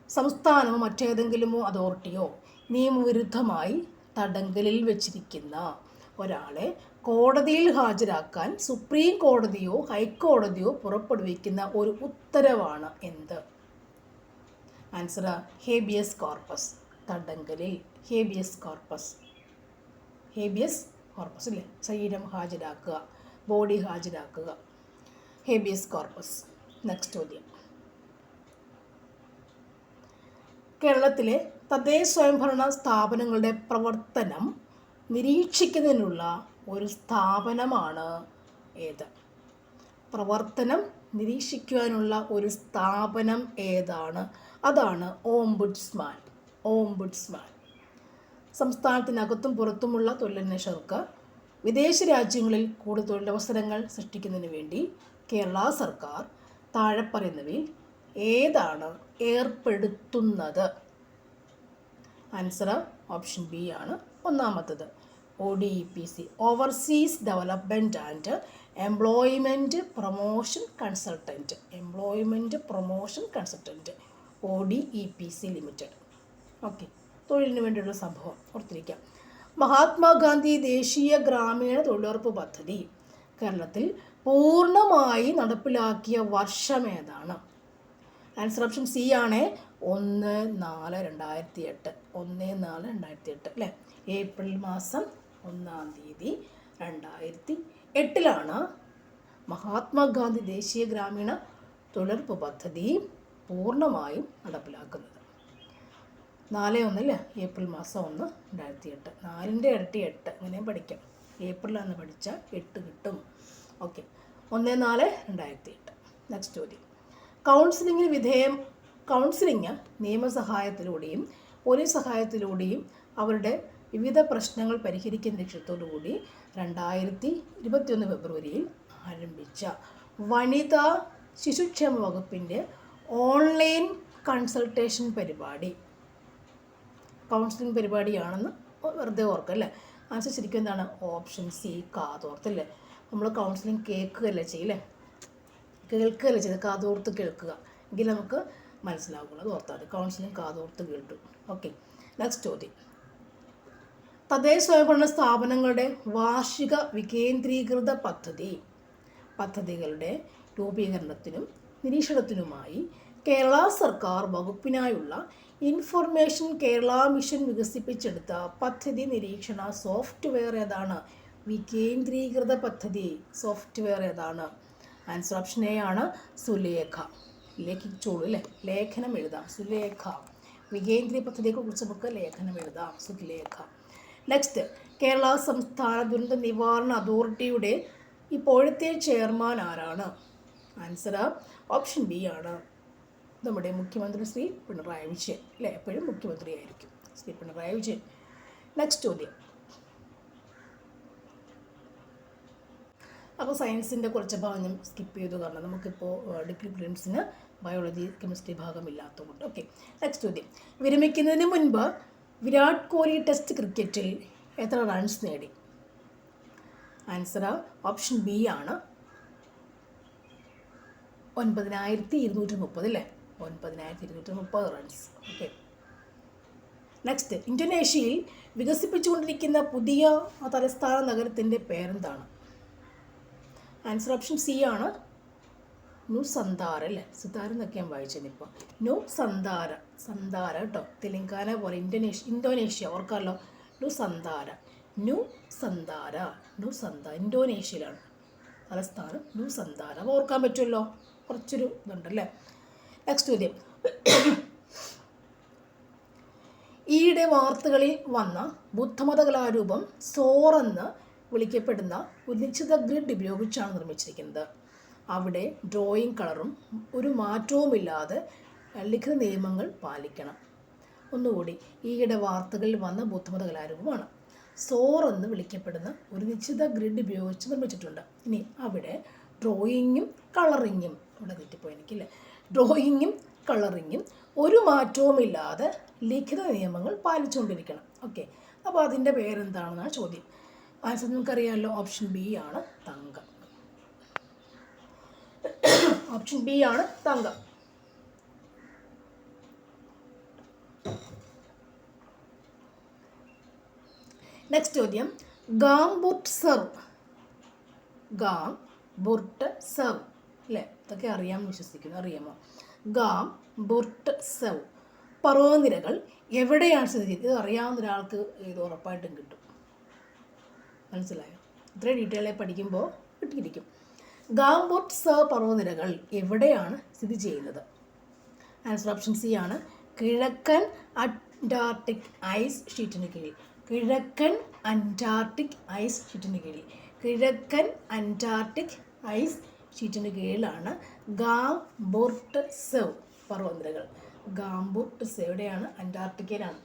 A: സംസ്ഥാനമോ മറ്റേതെങ്കിലുമോ അതോറിറ്റിയോ നിയമവിരുദ്ധമായി തടങ്കലിൽ വെച്ചിരിക്കുന്ന ഒരാളെ കോടതിയിൽ ഹാജരാക്കാൻ സുപ്രീം കോടതിയോ ഹൈക്കോടതിയോ പുറപ്പെടുവിക്കുന്ന ഒരു ഉത്തരവാണ് എന്ത്? Answer habeas corpus. തടങ്കലിൽ ഹേബിയസ് കോർപ്പസ് അല്ലേ, ശരീരം ഹാജരാക്കുക, ബോഡി ഹാജരാക്കുക, ഹേബിയസ് കോർപ്പസ്. നെക്സ്റ്റ് ചോദ്യം. കേരളത്തിലെ തദ്ദേശ സ്വയംഭരണ സ്ഥാപനങ്ങളുടെ പ്രവർത്തനം നിരീക്ഷിക്കുന്നതിനുള്ള ഒരു സ്ഥാപനമാണ് ഏത്? പ്രവർത്തനം നിരീക്ഷിക്കുവാനുള്ള ഒരു സ്ഥാപനം ഏതാണ്? അതാണ് ഓംബുഡ്സ്മാൻ. സംസ്ഥാനത്തിനകത്തും പുറത്തുമുള്ള തൊഴിലന്വേഷകർക്ക് വിദേശ രാജ്യങ്ങളിൽ കൂടുതൽ തൊഴിലവസരങ്ങൾ സൃഷ്ടിക്കുന്നതിന് വേണ്ടി കേരള സർക്കാർ താഴെ പറയുന്നവയിൽ ഏതാണ് ഏർപ്പെടുത്തുന്നത്? ആൻസർ ഓപ്ഷൻ ബി ആണ്, ഒന്നാമത്തത് ODEPC, overseas development and employment promotion consultant. ODEPC limited. Okay, തൊഴിലിന് വേണ്ടിയുള്ള സംഭവം ഓർത്തിരിക്കാം. മഹാത്മാഗാന്ധി ദേശീയ ഗ്രാമീണ തൊഴിലുറപ്പ് പദ്ധതി കേരളത്തിൽ പൂർണ്ണമായി നടപ്പിലാക്കിയ വർഷം ഏതാണ്? ആൻസർ ഓപ്ഷൻ സി ആണ്, 1/4/2008. 1/4/2008 അല്ലേ, ഏപ്രിൽ മാസം 1-ാം തീയതി 2008 മഹാത്മാഗാന്ധി ദേശീയ ഗ്രാമീണ തൊഴിലുറപ്പ് പദ്ധതി പൂർണ്ണമായും നടപ്പിലാക്കുന്നത്. 4/1 അല്ലേ, ഏപ്രിൽ മാസം 1, 2008. 4ൻ്റെ ഇരട്ടി 8, അങ്ങനെയും പഠിക്കാം. ഏപ്രിലാണ് പഠിച്ചാൽ 8 കിട്ടും. ഓക്കെ, 1/4/2008. നെക്സ്റ്റ് ചോദ്യം. കൗൺസിലിംഗ് നിയമസഹായത്തിലൂടെയും പോലീസ് സഹായത്തിലൂടെയും അവരുടെ വിവിധ പ്രശ്നങ്ങൾ പരിഹരിക്കുന്ന ലക്ഷ്യത്തോടുകൂടി 2021 ഫെബ്രുവരിയിൽ ആരംഭിച്ച വനിതാ ശിശുക്ഷേമ വകുപ്പിൻ്റെ ഓൺലൈൻ കൺസൾട്ടേഷൻ പരിപാടി കൗൺസിലിംഗ് പരിപാടിയാണെന്ന് വെറുതെ ഓർക്കല്ലേ. ആൻസർ ശരിക്കും എന്താണ്? ഓപ്ഷൻ സി, കാതോർത്തല്ലേ. നമ്മൾ കൗൺസിലിംഗ് കേൾക്കുകയല്ലേ ചെയ്യില്ലേ, കാതോർത്ത് കേൾക്കുക, എങ്കിൽ നമുക്ക് മനസ്സിലാവുള്ളൂ. അത് ഓർത്താൽ കൗൺസിലിംഗ് കാതോർത്ത് കേട്ടു. ഓക്കെ, നെക്സ്റ്റ് ചോദ്യം. തദ്ദേശ സ്വയംഭരണ സ്ഥാപനങ്ങളുടെ വാർഷിക വികേന്ദ്രീകൃത പദ്ധതികളുടെ രൂപീകരണത്തിനും നിരീക്ഷണത്തിനുമായി കേരള സർക്കാർ വകുപ്പിനായുള്ള ഇൻഫർമേഷൻ കേരള മിഷൻ വികസിപ്പിച്ചെടുത്ത പദ്ധതി നിരീക്ഷണ സോഫ്റ്റ്വെയർ ഏതാണ്? വികേന്ദ്രീകൃത പദ്ധതി സോഫ്റ്റ്വെയർ ഏതാണ്? ആൻസർ ഓപ്ഷൻ എ ആണ്, സുലേഖ. ലേഖിച്ചോളൂ അല്ലേ, ലേഖനം എഴുതാം. സുലേഖ. വികേന്ദ്രീയ പദ്ധതിയെക്കുറിച്ച് നമുക്ക് ലേഖനം എഴുതാം, സുലേഖ. നെക്സ്റ്റ്, കേരള സംസ്ഥാന ദുരന്ത നിവാരണ അതോറിറ്റിയുടെ ഇപ്പോഴത്തെ ചെയർമാൻ ആരാണ്? ആൻസർ ഓപ്ഷൻ ബി ആണ്, നമ്മുടെ മുഖ്യമന്ത്രി ശ്രീ പിണറായി വിജയൻ അല്ലേ, എപ്പോഴും മുഖ്യമന്ത്രിയായിരിക്കും ശ്രീ പിണറായി വിജയൻ. നെക്സ്റ്റ് ചോദ്യം. അപ്പോൾ സയൻസിൻ്റെ കുറച്ച് ഭാഗം സ്കിപ്പ് ചെയ്തു, കാരണം നമുക്കിപ്പോൾ ഡിഗ്രി പ്രിലിംസിന് ബയോളജി കെമിസ്ട്രി ഭാഗമില്ലാത്തതുകൊണ്ട്. ഓക്കെ, നെക്സ്റ്റ് ചോദ്യം. വിരമിക്കുന്നതിന് മുൻപ് വിരാട് കോഹ്ലി ടെസ്റ്റ് ക്രിക്കറ്റിൽ എത്ര റൺസ് നേടി? ആൻസർ ഓപ്ഷൻ ബി ആണ് 9230 അല്ലേ, 9230 റൺസ്. Okay, next. ഇന്തോനേഷ്യയിൽ വികസിപ്പിച്ചുകൊണ്ടിരിക്കുന്ന പുതിയ തലസ്ഥാന നഗരത്തിൻ്റെ പേരെന്താണ്? ആൻസർ ഓപ്ഷൻ സി ആണ് നുസന്താര അല്ലേ, സുതാര എന്നൊക്കെ ഞാൻ വായിച്ചതിനിപ്പോൾ. നുസന്താര, സന്താര കേട്ടോ, തെലങ്കാന പോലെ ഇന്തോനേഷ്യ ഓർക്കാമല്ലോ. നുസന്താര, ഇന്തോനേഷ്യയിലാണ് തലസ്ഥാനം നുസന്താര. അപ്പോൾ ഓർക്കാൻ പറ്റുമല്ലോ, കുറച്ചൊരു ഇതുണ്ടല്ലേ. നെക്സ്റ്റ് ചോദ്യം. ഈയിടെ വാർത്തകളിൽ വന്ന ബുദ്ധമത കലാരൂപം സോറെന്ന് വിളിക്കപ്പെടുന്ന ഒരു നിശ്ചിത ഗ്രിഡ് ഉപയോഗിച്ചാണ് നിർമ്മിച്ചിരിക്കുന്നത്. അവിടെ ഡ്രോയിങ് കളറും ഒരു മാറ്റവുമില്ലാതെ ലിഖിത നിയമങ്ങൾ പാലിക്കണം. ഒന്നുകൂടി, ഈയിടെ വാർത്തകളിൽ വന്ന ബുദ്ധമത കലാരൂപമാണ് സോറെന്ന് വിളിക്കപ്പെടുന്ന ഒരു നിശ്ചിത ഗ്രിഡ് ഉപയോഗിച്ച് നിർമ്മിച്ചിട്ടുണ്ട്. ഇനി അവിടെ ഡ്രോയിങ്ങും കളറിങ്ങും, ഇവിടെ തെറ്റിപ്പോയി എനിക്കില്ലേ, ഡ്രോയിങ്ങും കളറിങ്ങും ഒരു മാറ്റവുമില്ലാതെ ലിഖിത നിയമങ്ങൾ പാലിച്ചുകൊണ്ടിരിക്കണം. ഓക്കെ, അപ്പോൾ അതിൻ്റെ പേരെന്താണെന്നാണ് ചോദ്യം. ആൻസർ നിങ്ങൾക്കറിയാമല്ലോ, ഓപ്ഷൻ ബി ആണ് തങ്കം. ഓപ്ഷൻ ബി ആണ് തങ്കം. നെക്സ്റ്റ് ചോദ്യം. ഗാംബുർട്ട്സെവ് അല്ലേ, ഇതൊക്കെ അറിയാമെന്ന് വിശ്വസിക്കുന്നു. അറിയാമോ? ഗാംബുർട്ട്സെവ് പർവ്വതനിരകൾ എവിടെയാണ് സ്ഥിതി ചെയ്യുന്നത്? ഇത് അറിയാവുന്ന ഒരാൾക്ക് ഇത് ഉറപ്പായിട്ടും കിട്ടും. മനസ്സിലായോ? ഇത്രയും ഡീറ്റെയിലായി പഠിക്കുമ്പോൾ കിട്ടിയിരിക്കും. ഗാംബുർട്ട്സെവ് പർവ്വതനിരകൾ എവിടെയാണ് സ്ഥിതി ചെയ്യുന്നത്? ആൻസർ ഓപ്ഷൻ സി ആണ് കിഴക്കൻ അന്റാർട്ടിക് ഐസ് ഷീറ്റിന് കീഴിൽ. കിഴക്കൻ അന്റാർട്ടിക് ഐസ് ഷീറ്റിന് കീഴിൽ, കിഴക്കൻ അന്റാർട്ടിക് ഐസ് ഷീറ്റിന് കീഴിലാണ് ഗാംബുർട്ട്സെവ് പർവ്വതനിരകൾ. ഗാംബുർട്ട്സെവ് എവിടെയാണ്? അന്റാർട്ടിക്കയിലാണ്.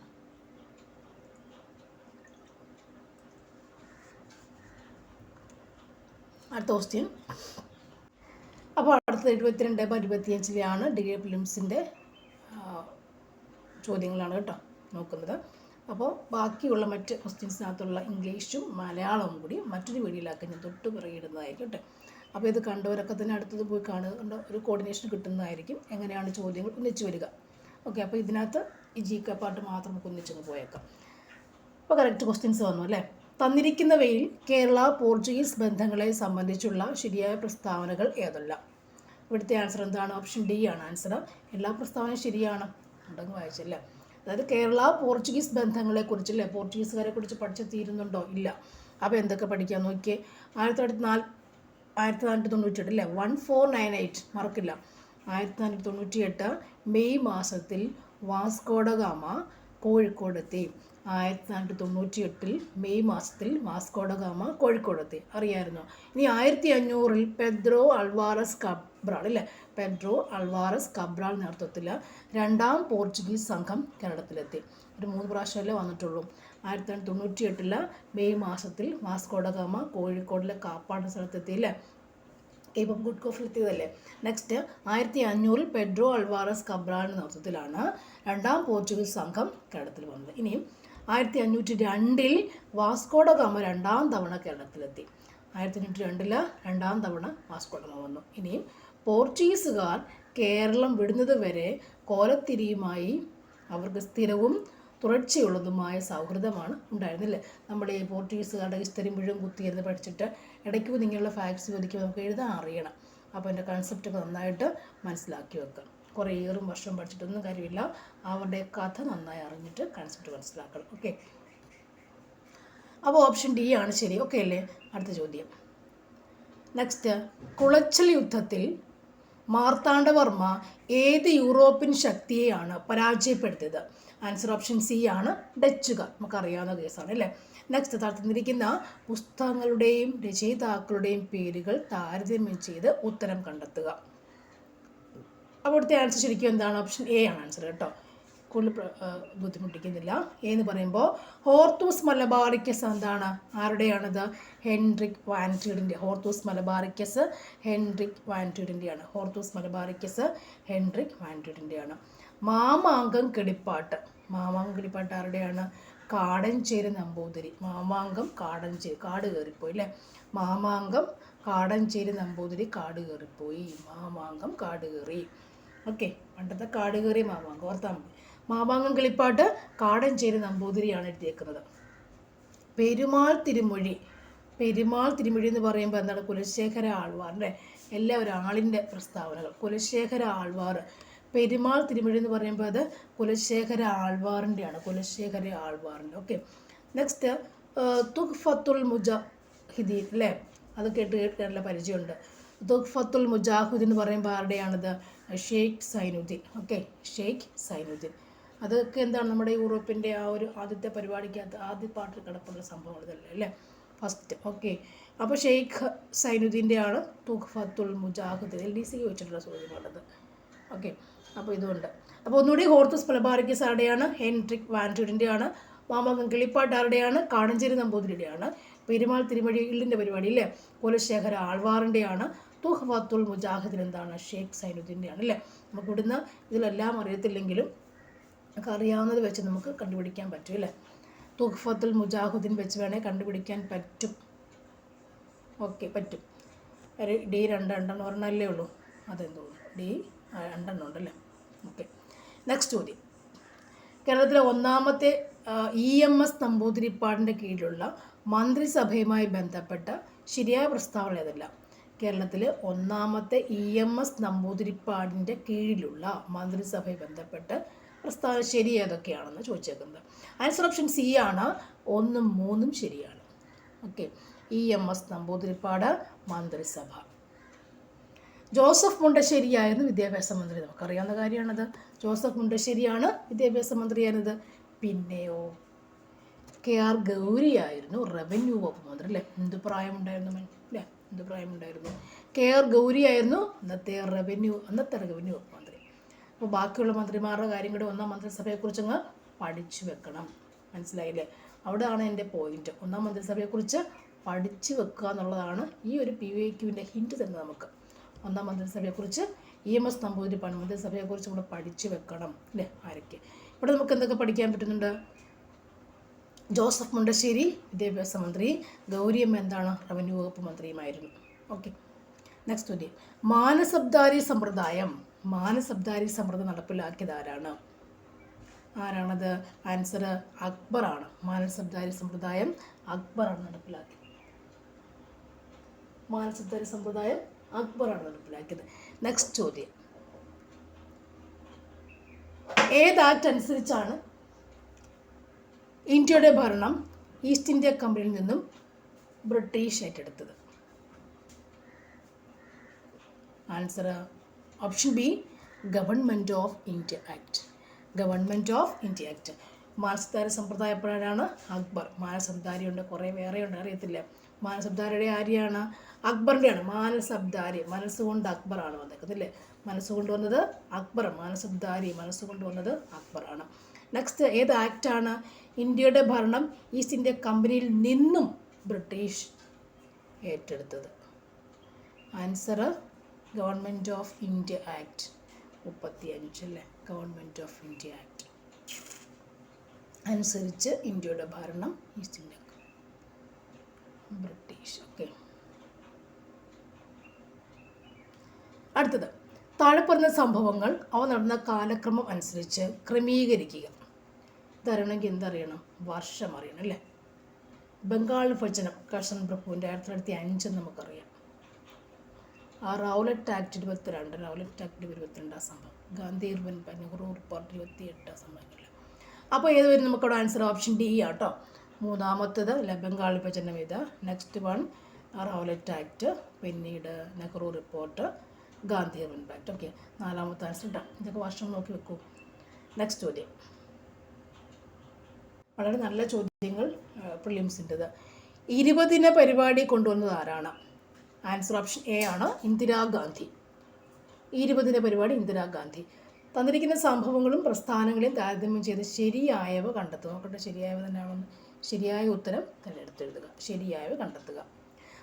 A: അടുത്ത ക്വസ്റ്റ്യൻ. അപ്പോൾ അടുത്ത 72-25 ഡിഗ്രി പ്രിലിംസിൻ്റെ ചോദ്യങ്ങളാണ് കേട്ടോ നോക്കുന്നത്. അപ്പോൾ ബാക്കിയുള്ള മറ്റ് ക്വസ്റ്റ്യൻസിനകത്തുള്ള ഇംഗ്ലീഷും മലയാളവും കൂടി മറ്റൊരു വീഡിയോയിലാക്കി ഞാൻ തൊട്ട് പറയുന്നതായിരിക്കും കേട്ടോ. അപ്പോൾ ഇത് കണ്ടവരൊക്കെ തന്നെ അടുത്തത് പോയി കാണുക, ഒരു കോർഡിനേഷൻ കിട്ടുന്നതായിരിക്കും, എങ്ങനെയാണ് ചോദ്യങ്ങൾ ഒന്നിച്ച് വരിക. ഓക്കെ, അപ്പോൾ ഇതിനകത്ത് ഈ GK പാർട്ട് മാത്രം നമുക്ക് ഒന്നിച്ചങ്ങ് പോയേക്കാം. അപ്പോൾ കറക്റ്റ് ക്വസ്റ്റ്യൻസ് വന്നു അല്ലേ. തന്നിരിക്കുന്നവയിൽ കേരള പോർച്ചുഗീസ് ബന്ധങ്ങളെ സംബന്ധിച്ചുള്ള ശരിയായ പ്രസ്താവനകൾ ഏതെല്ലാം? ഇവിടുത്തെ ആൻസർ എന്താണ്? ഓപ്ഷൻ ഡി ആണ് ആൻസർ. എല്ലാ പ്രസ്താവനയും ശരിയാണ്, ഉണ്ടെന്ന് വായിച്ചല്ലേ. അതായത് കേരള പോർച്ചുഗീസ് ബന്ധങ്ങളെക്കുറിച്ചല്ലേ, പോർച്ചുഗീസുകാരെ കുറിച്ച് പഠിച്ച് തീരുന്നുണ്ടോ? ഇല്ല. അപ്പോൾ എന്തൊക്കെ പഠിക്കാൻ നോക്കിയേ. 1498 അല്ലേ, 1498 മറക്കില്ല. 1498 മെയ് മാസത്തിൽ വാസ്കോഡ ഗാമ കോഴിക്കോടെത്തി. 1498 മെയ് മാസത്തിൽ വാസ്കോഡ ഗാമ കോഴിക്കോടെത്തി, അറിയാമായിരുന്നു. ഇനി 1500 പെദ്രോ അൽവാറസ് കബ്രാൾ അല്ലേ, പെദ്രോ അൽവാറസ് കബ്രാൾ നേതൃത്വത്തിൽ രണ്ടാം പോർച്ചുഗീസ് സംഘം കേരളത്തിലെത്തി. ഒരു 3 പ്രാവശ്യമല്ലേ വന്നിട്ടുള്ളൂ. 1498 മെയ് മാസത്തിൽ വാസ്കോഡ ഗാമ കോഴിക്കോടിലെ കാപ്പാട് സ്ഥലത്തെത്തിയില്ലേ, കേപ്പ് ഓഫ് ഗുഡ് ഹോപ്പിലെത്തിയതല്ലേ. നെക്സ്റ്റ് 1500 പെഡ്രോ അൽവാറസ് കബ്രാളിൻ്റെ നേതൃത്വത്തിലാണ് രണ്ടാം പോർച്ചുഗീസ് സംഘം കേരളത്തിൽ വന്നത്. ഇനിയും 1502 വാസ്കോഡ ഗാമ രണ്ടാം തവണ കേരളത്തിലെത്തി. 1502 രണ്ടാം തവണ വാസ്കോഡ ഗാമ വന്നു. ഇനിയും പോർച്ചുഗീസുകാർ കേരളം വിടുന്നത് വരെ കോലത്തിരിയുമായി അവർക്ക് സ്ഥിരവും തുടർച്ചയുള്ളതുമായ സൗഹൃദമാണ് ഉണ്ടായിരുന്നില്ലേ. നമ്മുടെ ഈ പോർച്ചുഗീസുകാരുടെ ഹിസ്റ്ററി മുഴുവൻ കുത്തിയിരുന്ന് പഠിച്ചിട്ട് ഇടയ്ക്ക് ഇങ്ങനെയുള്ള ഫാക്ട്സ് ചോദിക്കുമ്പോൾ നമുക്ക് എഴുതാൻ അറിയണം. അപ്പോൾ എൻ്റെ കൺസെപ്റ്റൊക്കെ നന്നായിട്ട് മനസ്സിലാക്കി വെക്കാം. കുറേ വർഷം പഠിച്ചിട്ടൊന്നും കാര്യമില്ല, അവരുടെ കഥ നന്നായി അറിഞ്ഞിട്ട് കൺസെപ്റ്റ് മനസ്സിലാക്കണം. ഓക്കെ, അപ്പോൾ ഓപ്ഷൻ ഡി ആണ് ശരി. ഓക്കെ അല്ലേ. അടുത്ത ചോദ്യം. നെക്സ്റ്റ്, കുളച്ചൽ യുദ്ധത്തിൽ മാർത്താണ്ഡവർമ്മ ഏത് യൂറോപ്യൻ ശക്തിയെയാണ് പരാജയപ്പെടുത്തിയത്? ആൻസർ ഓപ്ഷൻ സി ആണ് ഡച്ചുകാർ. നമുക്കറിയാവുന്ന കേസാണ് അല്ലേ. നെക്സ്റ്റ്, തന്നിരിക്കുന്ന പുസ്തകങ്ങളുടെയും രചയിതാക്കളുടെയും പേരുകൾ താരതമ്യം ചെയ്ത് ഉത്തരം കണ്ടെത്തുക. അവിടുത്തെ ആൻസർ ശരിക്കും എന്താണ്? ഓപ്ഷൻ എ ആണ് ആൻസർ കേട്ടോ. കൂടുതൽ ബുദ്ധിമുട്ടിക്കുന്നില്ല. എന്ന് പറയുമ്പോൾ ഹോർത്തൂസ് മലബാറിക്കസ് എന്താണ്? ആരുടെയാണത്? ഹെൻറിക് വാൻ ട്യൂഡിൻ്റെ. ഹോർത്തൂസ് മലബാറിക്കസ് ഹെൻറിക് വാൻ ട്യൂഡിൻ്റെയാണ്. ഹോർത്തൂസ് മലബാറിക്കസ് ഹെൻറിക് വാൻ ട്യൂഡിൻ്റെയാണ്. മാമാങ്കം കിളിപ്പാട്ട്. മാമാങ്കം കിളിപ്പാട്ട് ആരുടെയാണ്? കാടഞ്ചേരി നമ്പൂതിരി. മാമാങ്കം കാടഞ്ചേരി, കാട് കയറിപ്പോയി അല്ലേ? മാമാങ്കം കാടഞ്ചേരി നമ്പൂതിരി കാട് കയറിപ്പോയി. മാമാങ്കം കാട് കയറി. ഓക്കെ, പണ്ടത്തെ കാട് കയറി മാമാങ്കം ഓർത്താൽ മതി. മാമാങ്കം കിളിപ്പാട്ട് കാടഞ്ചേരി നമ്പൂതിരിയാണ് എഴുതിയേക്കുന്നത്. പെരുമാൾ തിരുമൊഴി. പെരുമാൾ തിരുമൊഴി എന്ന് പറയുമ്പോൾ എന്താണ്? കുലശേഖര ആൾവാർ അല്ലേ? എല്ലാവരും ആളിൻ്റെ പ്രസ്താവനകൾ. കുലശേഖര ആൾവാർ. പെരുമാൾ തിരുമൊഴി എന്ന് പറയുമ്പോൾ അത് കുലശേഖര ആൾവാറിൻ്റെയാണ്. കുലശേഖര ആൾവാറിൻ്റെ. ഓക്കെ, നെക്സ്റ്റ് തുഹ്ഫത്തുൽ മുജാഹിദീൻ അല്ലേ? അത് കേട്ടിട്ടുള്ള പരിചയമുണ്ട്. തുഹ്ഫത്തുൽ മുജാഹിദീൻ എന്ന് പറയുമ്പോൾ ആരുടെയാണത്? ഷെയ്ഖ് സൈനുദ്ദീൻ. ഓക്കെ, ഷെയ്ഖ് സൈനുദ്ദീൻ. അതൊക്കെ എന്താണ്? നമ്മുടെ യൂറോപ്പിൻ്റെ ആ ഒരു ആദ്യത്തെ പരിപാടിക്കകത്ത് ആദ്യ പാട്ടിൽ കിടപ്പുള്ള സംഭവങ്ങൾ ഇതല്ലേ അല്ലേ? ഫസ്റ്റ്. ഓക്കെ, അപ്പോൾ ഷെയ്ഖ് സൈനുദ്ദീൻ്റെയാണ് തുഹ്ഫത്തുൽ മുജാഹിദീൻ. LDC ചോദിച്ചിട്ടുള്ള ചോദ്യമാണത്. ഓക്കെ, അപ്പോൾ ഇതുകൊണ്ട് അപ്പോൾ ഒന്നുകൂടി ഹോർത്തൂസ് മലബാറിക്കസ് ആരുടെയാണ്? ഹെൻറിക് വാൻ ട്യൂഡിൻ്റെയാണ്. മാമാങ്കം കിളിപ്പാട്ട് ആരുടെയാണ്? കാടഞ്ചേരി നമ്പൂതിരിയുടെയാണ്. പെരുമാൾ തിരുമൊഴിയിലിൻ്റെ പരിപാടി ഇല്ലേ? കുലശേഖര ആൾവാറിൻ്റെയാണ്. തുഹ്ഫത്തുൽ മുജാഹിദീൻ എന്താണ്? ഷെയ്ഖ് സൈനുദ്ദീൻ്റെയാണ് അല്ലേ? നമുക്ക് ഇവിടുന്ന് ഇതിലെല്ലാം അറിയത്തില്ലെങ്കിലും നമുക്ക് അറിയാവുന്നത് വെച്ച് നമുക്ക് കണ്ടുപിടിക്കാൻ പറ്റും അല്ലേ? തുഹ്ഫത്തുൽ മുജാഹിദീൻ വെച്ച് വേണേൽ കണ്ടുപിടിക്കാൻ പറ്റും. ഓക്കെ, പറ്റും. D 2 ഒരെണ്ണമല്ലേ ഉള്ളൂ? അതെന്തോ D 2 ഉണ്ടല്ലേ? ഓക്കെ, നെക്സ്റ്റ് ചോദ്യം. കേരളത്തിലെ ഒന്നാമത്തെ EMS നമ്പൂതിരിപ്പാടിൻ്റെ കീഴിലുള്ള മന്ത്രിസഭയുമായി ബന്ധപ്പെട്ട ശരിയായ പ്രസ്താവന ഏതല്ല? കേരളത്തിലെ ഒന്നാമത്തെ EMS നമ്പൂതിരിപ്പാടിൻ്റെ കീഴിലുള്ള മന്ത്രിസഭയുമായി ബന്ധപ്പെട്ട് പ്രസ്താവന ശരി ഏതൊക്കെയാണെന്ന് ചോദിച്ചേക്കുന്നത്. ആൻസർ ഓപ്ഷൻ സി ആണ്. 1ഉം 3ഉം ശരിയാണ്. ഓക്കെ, EMS നമ്പൂതിരിപ്പാട് മന്ത്രിസഭ. ജോസഫ് മുണ്ടശ്ശേരിയായിരുന്നു വിദ്യാഭ്യാസ മന്ത്രി. നമുക്കറിയാവുന്ന കാര്യമാണത്. ജോസഫ് മുണ്ടശ്ശേരിയാണ് വിദ്യാഭ്യാസ മന്ത്രിയായിരുന്നത്. പിന്നെയോ KR ഗൗരിയായിരുന്നു റവന്യൂ വകുപ്പ് മന്ത്രി അല്ലേ? എന്ത് പ്രായമുണ്ടായിരുന്നു അല്ലേ? എന്ത് പ്രായമുണ്ടായിരുന്നു? KR ഗൗരിയായിരുന്നു അന്നത്തെ റവന്യൂ വകുപ്പ് മന്ത്രി. അപ്പോൾ ബാക്കിയുള്ള മന്ത്രിമാരുടെ കാര്യം കൂടെ ഒന്നാം മന്ത്രിസഭയെക്കുറിച്ച് അങ്ങ് പഠിച്ചു വെക്കണം. മനസ്സിലായില്ലേ? അവിടെയാണ് എൻ്റെ പോയിന്റ്. ഒന്നാം മന്ത്രിസഭയെക്കുറിച്ച് പഠിച്ചു വെക്കുക എന്നുള്ളതാണ് ഈ ഒരു PYQൻ്റെ ഹിൻറ്റ് തന്നെ നമുക്ക്. ഒന്നാം മന്ത്രിസഭയെക്കുറിച്ച് EMS നമ്പൂതിരിപ്പാട് മന്ത്രിസഭയെക്കുറിച്ച് നമ്മൾ പഠിച്ചു വെക്കണം അല്ലേ? ആരൊക്കെ? ഇവിടെ നമുക്ക് എന്തൊക്കെ പഠിക്കാൻ പറ്റുന്നുണ്ട്? ജോസഫ് മുണ്ടശ്ശേരി വിദ്യാഭ്യാസ മന്ത്രി, ഗൗരിയമ്മ എന്താണ്? റവന്യൂ വകുപ്പ് മന്ത്രിയുമായിരുന്നു. ഓക്കെ, നെക്സ്റ്റ് ചോദ്യം. മാനസബ്ദാരി സമ്പ്രദായം നടപ്പിലാക്കിയത് ആരാണ്? ആരാണത്? ആൻസർ അക്ബറാണ്. മാനസബ്ദാരി സമ്പ്രദായം അക്ബറാണ് നടപ്പിലാക്കിയത്. മാനസബ്ദാരി സമ്പ്രദായം അക്ബറാണ് നടപ്പിലാക്കിയത്. നെക്സ്റ്റ് ചോദ്യം. ഏത് ആക്ട് അനുസരിച്ചാണ് ഇന്ത്യയുടെ ഭരണം ഈസ്റ്റ് ഇന്ത്യ കമ്പനിയിൽ നിന്നും ബ്രിട്ടീഷ് ഏറ്റെടുത്തത്? Answer option B government of India act. Government of India act. Mansabdari സമ്പ്രദായം എപ്പോഴാണ്? അക്ബർ. മാനസബ്ദാരിയുണ്ട്, കുറേ വേറെയുണ്ട്, അറിയത്തില്ല. മാനസബ്ദാരിയുടെ ആരെയാണ്? അക്ബറിൻ്റെയാണ്. മാനസബ്ദാരി മനസ്സുകൊണ്ട് അക്ബറാണ് വന്നേക്കുന്നത് അല്ലേ? മനസ്സുകൊണ്ട് വന്നത് അക്ബർ. മാനസബ്ദാരി മനസ്സുകൊണ്ട് വന്നത് അക്ബറാണ്. നെക്സ്റ്റ്, ഏത് ആക്റ്റാണ് ഇന്ത്യയുടെ ഭരണം ഈസ്റ്റ് ഇന്ത്യ കമ്പനിയിൽ നിന്നും ബ്രിട്ടീഷ് ഏറ്റെടുത്തത്? Answer government of India act 35 അല്ലേ? ഗവൺമെൻറ് ഓഫ് ഇന്ത്യ ആക്ട് അനുസരിച്ച് ഇന്ത്യയുടെ ഭരണം ഈസ്റ്റ് ഇന്ത്യ ബ്രിട്ടീഷ്. ഓക്കെ, അടുത്തത്. താഴെ പറഞ്ഞ സംഭവങ്ങൾ അവ നടന്ന കാലക്രമം അനുസരിച്ച് ക്രമീകരിക്കുക. ഇതറിയണമെങ്കിൽ എന്തറിയണം? വർഷം അറിയണം അല്ലേ? ബംഗാൾ വിഭജനം കഴ്സൺ പ്രഭുവിൻ്റെ 1905 നമുക്കറിയാം. ആ റൗലറ്റ് ആക്ട് 22, റൗലറ്റ് ആക്ട് 22 സംഭവം. ഗാന്ധി അർബൻ നെഹ്റു റിപ്പോർട്ട് 28 സംഭവങ്ങൾ. അപ്പോൾ ഏത് വരും? നമുക്കവിടെ ആൻസർ ഓപ്ഷൻ ഡി ആട്ടോ. മൂന്നാമത്തത് ബംഗാൾ വിഭജനം ഇത്. നെക്സ്റ്റ് വൺ റൗലറ്റ് ആക്ട്, പിന്നീട് Nehru report, Gandhi urban act. Okay, നാലാമത്തെ ആൻസർ ഇട്ടാം. ഇതൊക്കെ വർഷം നോക്കി വെക്കൂ. നെക്സ്റ്റ് ചോദ്യം. വളരെ നല്ല ചോദ്യങ്ങൾ പ്രിലിംസിൻ്റെത്. 20 പരിപാടി കൊണ്ടുവന്നത് ആരാണ്? ആൻസർ ഓപ്ഷൻ എ ആണ് ഇന്ദിരാഗാന്ധി. 20-ന്റെ പരിപാടി ഇന്ദിരാഗാന്ധി. തന്നിരിക്കുന്ന സംഭവങ്ങളും പ്രസ്ഥാനങ്ങളെയും താരതമ്യം ചെയ്ത് ശരിയായവ കണ്ടെത്തുക. നോക്കട്ടെ, ശരിയായവ തന്നെയാണെന്ന്. ശരിയായ ഉത്തരം തിരഞ്ഞെടുത്തെഴുതുക. ശരിയായവ കണ്ടെത്തുക.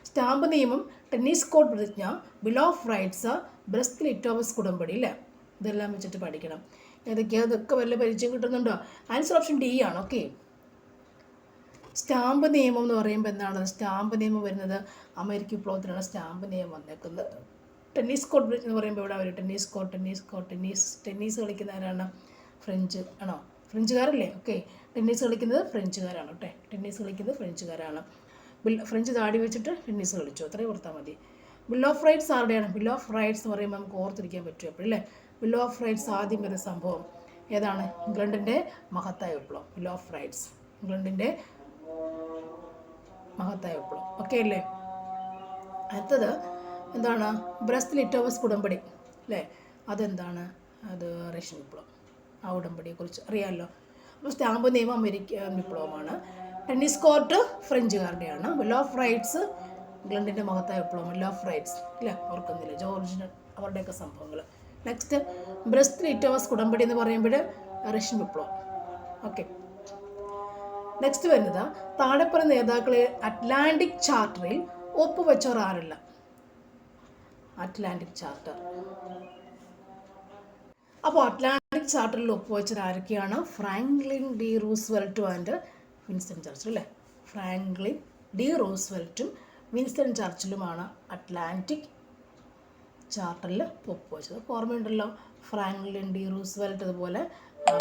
A: സ്റ്റാമ്പ് നിയമം, ടെന്നീസ് കോർട്ട് പ്രതിജ്ഞ, ബിൽ ഓഫ് റൈറ്റ്സ്, ബ്രസ്റ്റ് ലിറ്റോവസ് ഉടമ്പടി, അല്ലേ? ഇതെല്ലാം വെച്ചിട്ട് പഠിക്കണം. ഏതൊക്കെയാണ്? ഇതൊക്കെ വല്ല പരിചയം കിട്ടുന്നുണ്ടോ? ആൻസർ ഓപ്ഷൻ ഡി ആണ്. ഓക്കെ. സ്റ്റാമ്പ് നിയമം എന്ന് പറയുമ്പോൾ എന്താണ്? സ്റ്റാമ്പ് നിയമം വരുന്നത് അമേരിക്ക വിപ്ലവത്തിലാണ് സ്റ്റാമ്പ് നിയമം വന്നേക്കുന്നത്. ടെന്നീസ് കോർട്ട് എന്ന് പറയുമ്പോൾ ഇവിടെ വരും ടെന്നീസ് കളിക്കുന്നവരാണ് ഫ്രഞ്ച് ആണോ? ഫ്രഞ്ചുകാരല്ലേ? ഓക്കെ. ടെന്നീസ് കളിക്കുന്നത് ഫ്രഞ്ചുകാരാണ്. ഓക്കെ, ടെന്നീസ് കളിക്കുന്നത് ഫ്രഞ്ചുകാരാണ്. ഫ്രഞ്ച് താടി വെച്ചിട്ട് ടെന്നീസ് കളിച്ചു, അത്രയും ഓർത്താൽ മതി. ബിൽ ഓഫ് റൈറ്റ്സ് ആരുടെയാണ്? ബിൽ ഓഫ് റൈറ്റ്സ് എന്ന് പറയുമ്പോൾ നമുക്ക് ഓർത്തിരിക്കാൻ പറ്റും എപ്പോഴല്ലേ? ബിൽ ഓഫ് റൈറ്റ്സ് ആദ്യം വരുന്ന സംഭവം ഏതാണ്? ഇംഗ്ലണ്ടിൻ്റെ മഹത്തായ വിപ്ലവം. ബിൽ ഓഫ് റൈറ്റ്സ് ഇംഗ്ലണ്ടിൻ്റെ മഹത്തായ വിപ്ലവം. ഓക്കെ അല്ലേ? അടുത്തത് എന്താണ്? ബ്രസ്റ്റ് ലിറ്റോവസ് ഉടമ്പടി, അല്ലേ? അതെന്താണ്? അത് റഷ്യൻ വിപ്ലവം. ആ ഉടമ്പടിയെക്കുറിച്ച് അറിയാമല്ലോ. അപ്പോൾ സ്റ്റാമ്പ് നിയമം അമേരിക്കൻ വിപ്ലവമാണ്. ടെന്നീസ് കോർട്ട് ഫ്രഞ്ചുകാരുടെയാണ്. ബിൽ ഓഫ് റൈറ്റ്സ് ഇംഗ്ലണ്ടിൻ്റെ മഹത്തായ വിപ്ലവം. ബിൽ ഓഫ് റൈറ്റ്സ്, ഇല്ല ഓർക്കുന്നില്ല, ജോർജിന് അവരുടെയൊക്കെ സംഭവങ്ങൾ. നെക്സ്റ്റ് ബ്രസ്റ്റ് ലിറ്റോവസ് ഉടമ്പടി എന്ന് പറയുമ്പോൾ റഷ്യൻ വിപ്ലവം. ഓക്കെ. നെക്സ്റ്റ് വരുന്നത് താഴെപ്പറയുന്ന നേതാക്കളെ അറ്റ്ലാന്റിക് ചാർട്ടറിൽ ഒപ്പുവെച്ചവർ ആരല്ല? Atlantic charter. അപ്പോൾ അറ്റ്ലാന്റിക് ചാർട്ടറിൽ ഒപ്പുവെച്ചവർ ആരൊക്കെയാണ്? ഫ്രാങ്ക്ലിൻ ഡി റൂസ്വെൽറ്റും ആൻഡ് വിൻസ്റ്റൺ ചർച്ചിൽ, അല്ലേ? ഫ്രാങ്ക്ലിൻ ഡി റൂസ്വെൽറ്റും വിൻസ്റ്റൺ ചർച്ചിലുമാണ് അറ്റ്ലാന്റിക് ചാർട്ടറിൽ ഒപ്പുവെച്ചത്. ഓർമ്മയുണ്ടല്ലോ, ഫ്രാങ്ക്ലിൻ ഡി റൂസ്വെൽറ്റ് അതുപോലെ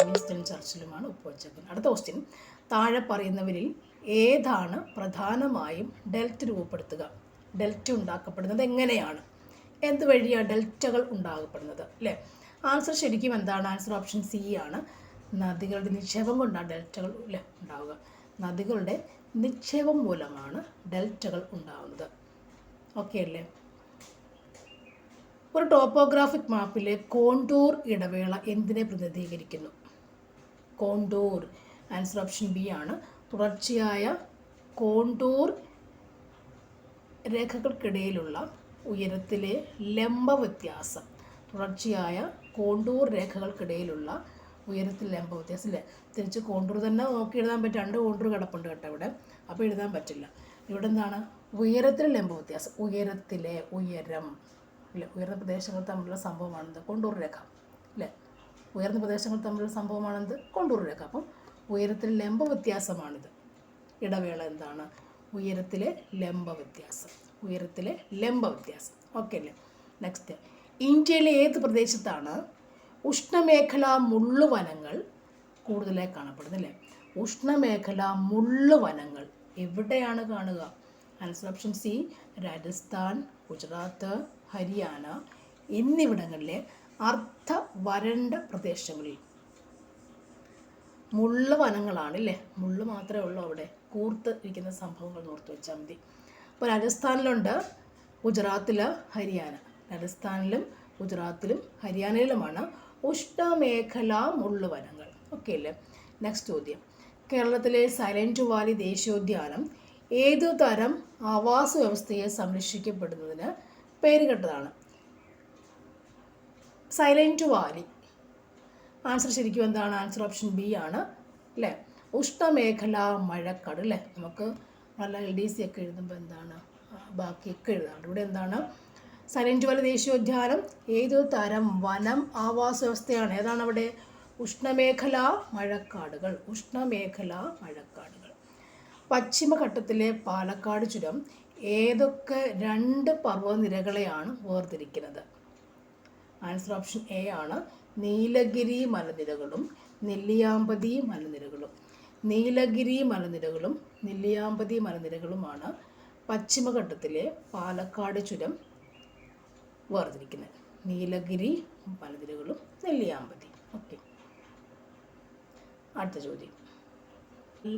A: വിൻസ്റ്റൺ ചർച്ചിലുമാണ് ഒപ്പുവെച്ചത്. അടുത്ത ക്വസ്റ്റ്യൻ, താഴെ പറയുന്നവരിൽ ഏതാണ് പ്രധാനമായും ഡെൽറ്റ രൂപപ്പെടുത്തുക? ഡെൽറ്റ ഉണ്ടാക്കപ്പെടുന്നത് എങ്ങനെയാണ്? എന്ത് വഴിയാണ് ഡെൽറ്റകൾ ഉണ്ടാകപ്പെടുന്നത്, അല്ലേ? ആൻസർ ശരിക്കും എന്താണ്? ആൻസർ ഓപ്ഷൻ സി ആണ്. നദികളുടെ നിക്ഷേപം കൊണ്ടാണ് ഡെൽറ്റകൾ, അല്ലേ, ഉണ്ടാവുക. നദികളുടെ നിക്ഷേപം മൂലമാണ് ഡെൽറ്റകൾ ഉണ്ടാകുന്നത്. ഓക്കെ അല്ലേ? ഒരു ടോപ്പോഗ്രാഫിക് മാപ്പിലെ കോണ്ടൂർ ഇടവേള എന്തിനെ പ്രതിനിധീകരിക്കുന്നു? കോണ്ടൂർ. ആൻസർ ഓപ്ഷൻ ബി ആണ്. തുടർച്ചയായ കോണ്ടൂർ രേഖകൾക്കിടയിലുള്ള ഉയരത്തിലെ ലംബ വ്യത്യാസം. തുടർച്ചയായ കോണ്ടൂർ രേഖകൾക്കിടയിലുള്ള ഉയരത്തിൽ ലംബ വ്യത്യാസം, അല്ലേ? തിരിച്ച് കോണ്ടൂർ തന്നെ നോക്കി എഴുതാൻ പറ്റും. 2 കോണ്ടൂർ കിടപ്പുണ്ട് കേട്ടോ ഇവിടെ, അപ്പോൾ എഴുതാൻ പറ്റില്ല. ഇവിടെ എന്താണ്? ഉയരത്തിലെ ലംബ വ്യത്യാസം. ഉയരത്തിലെ ഉയരം, അല്ലേ? ഉയർന്ന പ്രദേശങ്ങൾ തമ്മിലുള്ള സംഭവമാണെന്ത്? കോണ്ടൂർ രേഖ, അല്ലേ? ഉയർന്ന പ്രദേശങ്ങൾ തമ്മിലുള്ള സംഭവമാണെന്ത്? കോണ്ടൂർ രേഖ. അപ്പം ഉയരത്തിൽ ലംബ വ്യത്യാസമാണിത്. ഇടവേള എന്താണ്? ഉയരത്തിലെ ലംബ വ്യത്യാസം. ഉയരത്തിലെ ലംബ വ്യത്യാസം. ഓക്കെ അല്ലേ? നെക്സ്റ്റ്, ഇന്ത്യയിലെ ഏത് പ്രദേശത്താണ് ഉഷ്ണമേഖലാ മുള്ളുവനങ്ങൾ കൂടുതലായി കാണപ്പെടുന്നത്, അല്ലേ? ഉഷ്ണമേഖലാ മുള്ളുവനങ്ങൾ എവിടെയാണ് കാണുക? Answer option C, Rajasthan, Gujarat, Haryana എന്നിവിടങ്ങളിലെ അർദ്ധ വരണ്ട പ്രദേശങ്ങളിൽ. മുള്ള് വനങ്ങളാണ്, അല്ലേ? മുള്ള് മാത്രമേ ഉള്ളൂ അവിടെ. കൂർത്ത് ഇരിക്കുന്ന സംഭവങ്ങൾ ഓർത്ത് വെച്ചാൽ മതി. അപ്പോൾ രാജസ്ഥാനിലുണ്ട്, ഗുജറാത്തിൽ, ഹരിയാന. രാജസ്ഥാനിലും ഗുജറാത്തിലും ഹരിയാനയിലുമാണ് ഉഷ്ണമേഖലാ മുള്ളുവനങ്ങൾ. ഓക്കെ അല്ലേ? നെക്സ്റ്റ് ചോദ്യം, കേരളത്തിലെ സൈലൻറ്റ് വാലി ദേശീയോദ്യാനം ഏതു തരം ആവാസ വ്യവസ്ഥയെ സംരക്ഷിക്കപ്പെടുന്നതിന് പേരുകെട്ടതാണ്? Silent Valley. ആൻസർ ശരിക്കും എന്താണ്? ആൻസർ ഓപ്ഷൻ ബി ആണ്, അല്ലേ? ഉഷ്ണമേഖലാ മഴക്കാട്, അല്ലേ? നമുക്ക് നല്ല LDC ഒക്കെ എഴുതുമ്പോൾ എന്താണ് ബാക്കിയൊക്കെ എഴുതാറുണ്ട്. ഇവിടെ എന്താണ്? സൈലൻറ്റ് വാലി ദേശീയോദ്യാനം ഏതു തരം വനം ആവാസ വ്യവസ്ഥയാണ്? ഏതാണ് അവിടെ? ഉഷ്ണമേഖലാ മഴക്കാടുകൾ. ഉഷ്ണമേഖലാ മഴക്കാടുകൾ. പശ്ചിമഘട്ടത്തിലെ പാലക്കാട് ചുരം ഏതൊക്കെ 2 പർവ്വതനിരകളെയാണ് വേർതിരിക്കുന്നത്? ആൻസർ ഓപ്ഷൻ എ ആണ്, നീലഗിരി മലനിരകളും നെല്ലിയാമ്പതി മലനിരകളും. നീലഗിരി മലനിരകളും നെല്ലിയാമ്പതി മലനിരകളുമാണ് പശ്ചിമഘട്ടത്തിലെ പാലക്കാട് ചുരം വേർതിരിക്കുന്നത്. നീലഗിരി മലനിരകളും നെല്ലിയാമ്പതി. ഓക്കെ. അടുത്ത ചോദ്യം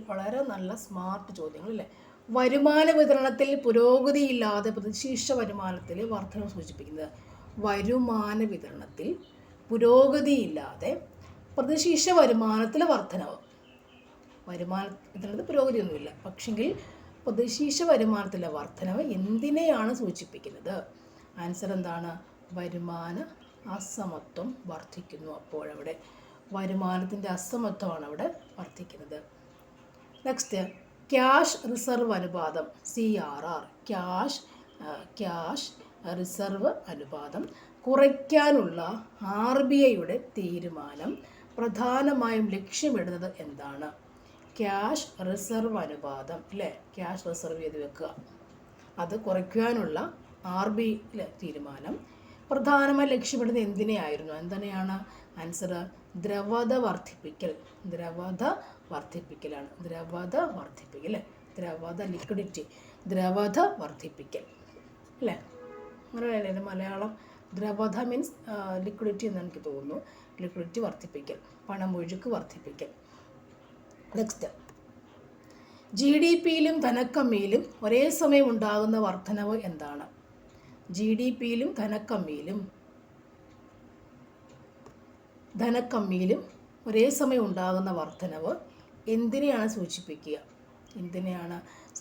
A: വളരെ നല്ല സ്മാർട്ട് ചോദ്യങ്ങൾ, അല്ലേ? വരുമാന വിതരണത്തിൽ പുരോഗതിയില്ലാതെ പ്രതിശീർഷ വരുമാനത്തിൽ വർധനവ് സൂചിപ്പിക്കുന്നത്? വരുമാന വിതരണത്തിൽ പുരോഗതിയില്ലാതെ പ്രതിശീർഷ വരുമാനത്തിൽ വർധനവ്. വരുമാന വിതരണത്തിൽ പുരോഗതിയൊന്നുമില്ല, പക്ഷെങ്കിൽ പ്രതിശീർഷ വരുമാനത്തിലെ വർധനവ് എന്തിനെയാണ് സൂചിപ്പിക്കുന്നത്? ആൻസർ എന്താണ്? വരുമാന അസമത്വം വർദ്ധിക്കുന്നു. അപ്പോഴവിടെ വരുമാനത്തിൻ്റെ അസമത്വമാണ് അവിടെ വർദ്ധിക്കുന്നത്. നെക്സ്റ്റ്, ക്യാഷ് റിസർവ് അനുപാതം CRR, ക്യാഷ് റിസർവ് അനുപാതം കുറയ്ക്കാനുള്ള RBIയുടെ തീരുമാനം പ്രധാനമായും ലക്ഷ്യമിടുന്നത് എന്താണ്? ക്യാഷ് റിസർവ് അനുപാതം, അല്ലേ? ക്യാഷ് റിസർവ് ചെയ്ത് വെക്കുക, അത് കുറയ്ക്കാനുള്ള RBIയിലെ തീരുമാനം പ്രധാനമായി ലക്ഷ്യമിടുന്നത് എന്തിനെയാണ്? ആൻസർ ദ്രവത വർദ്ധിപ്പിക്കലാണ്. ദ്രവത ലിക്വിഡിറ്റി, ദ്രവത വർദ്ധിപ്പിക്കൽ, അല്ലേ? അങ്ങനെയല്ലേ മലയാളം? ദ്രവത മീൻസ് ലിക്വിഡിറ്റി എന്ന് എനിക്ക് തോന്നുന്നു. ലിക്വിഡിറ്റി വർദ്ധിപ്പിക്കൽ, പണമൊഴുക്ക് വർദ്ധിപ്പിക്കൽ. നെക്സ്റ്റ്, GDPയിലും ധനക്കമ്മിയിലും ഒരേ സമയം ഉണ്ടാകുന്ന വർധനവ് എന്താണ്? GDPയിലും ധനക്കമ്മിയിലും ഒരേ സമയം ഉണ്ടാകുന്ന വർധനവ് എന്തിനെയാണ് സൂചിപ്പിക്കുക?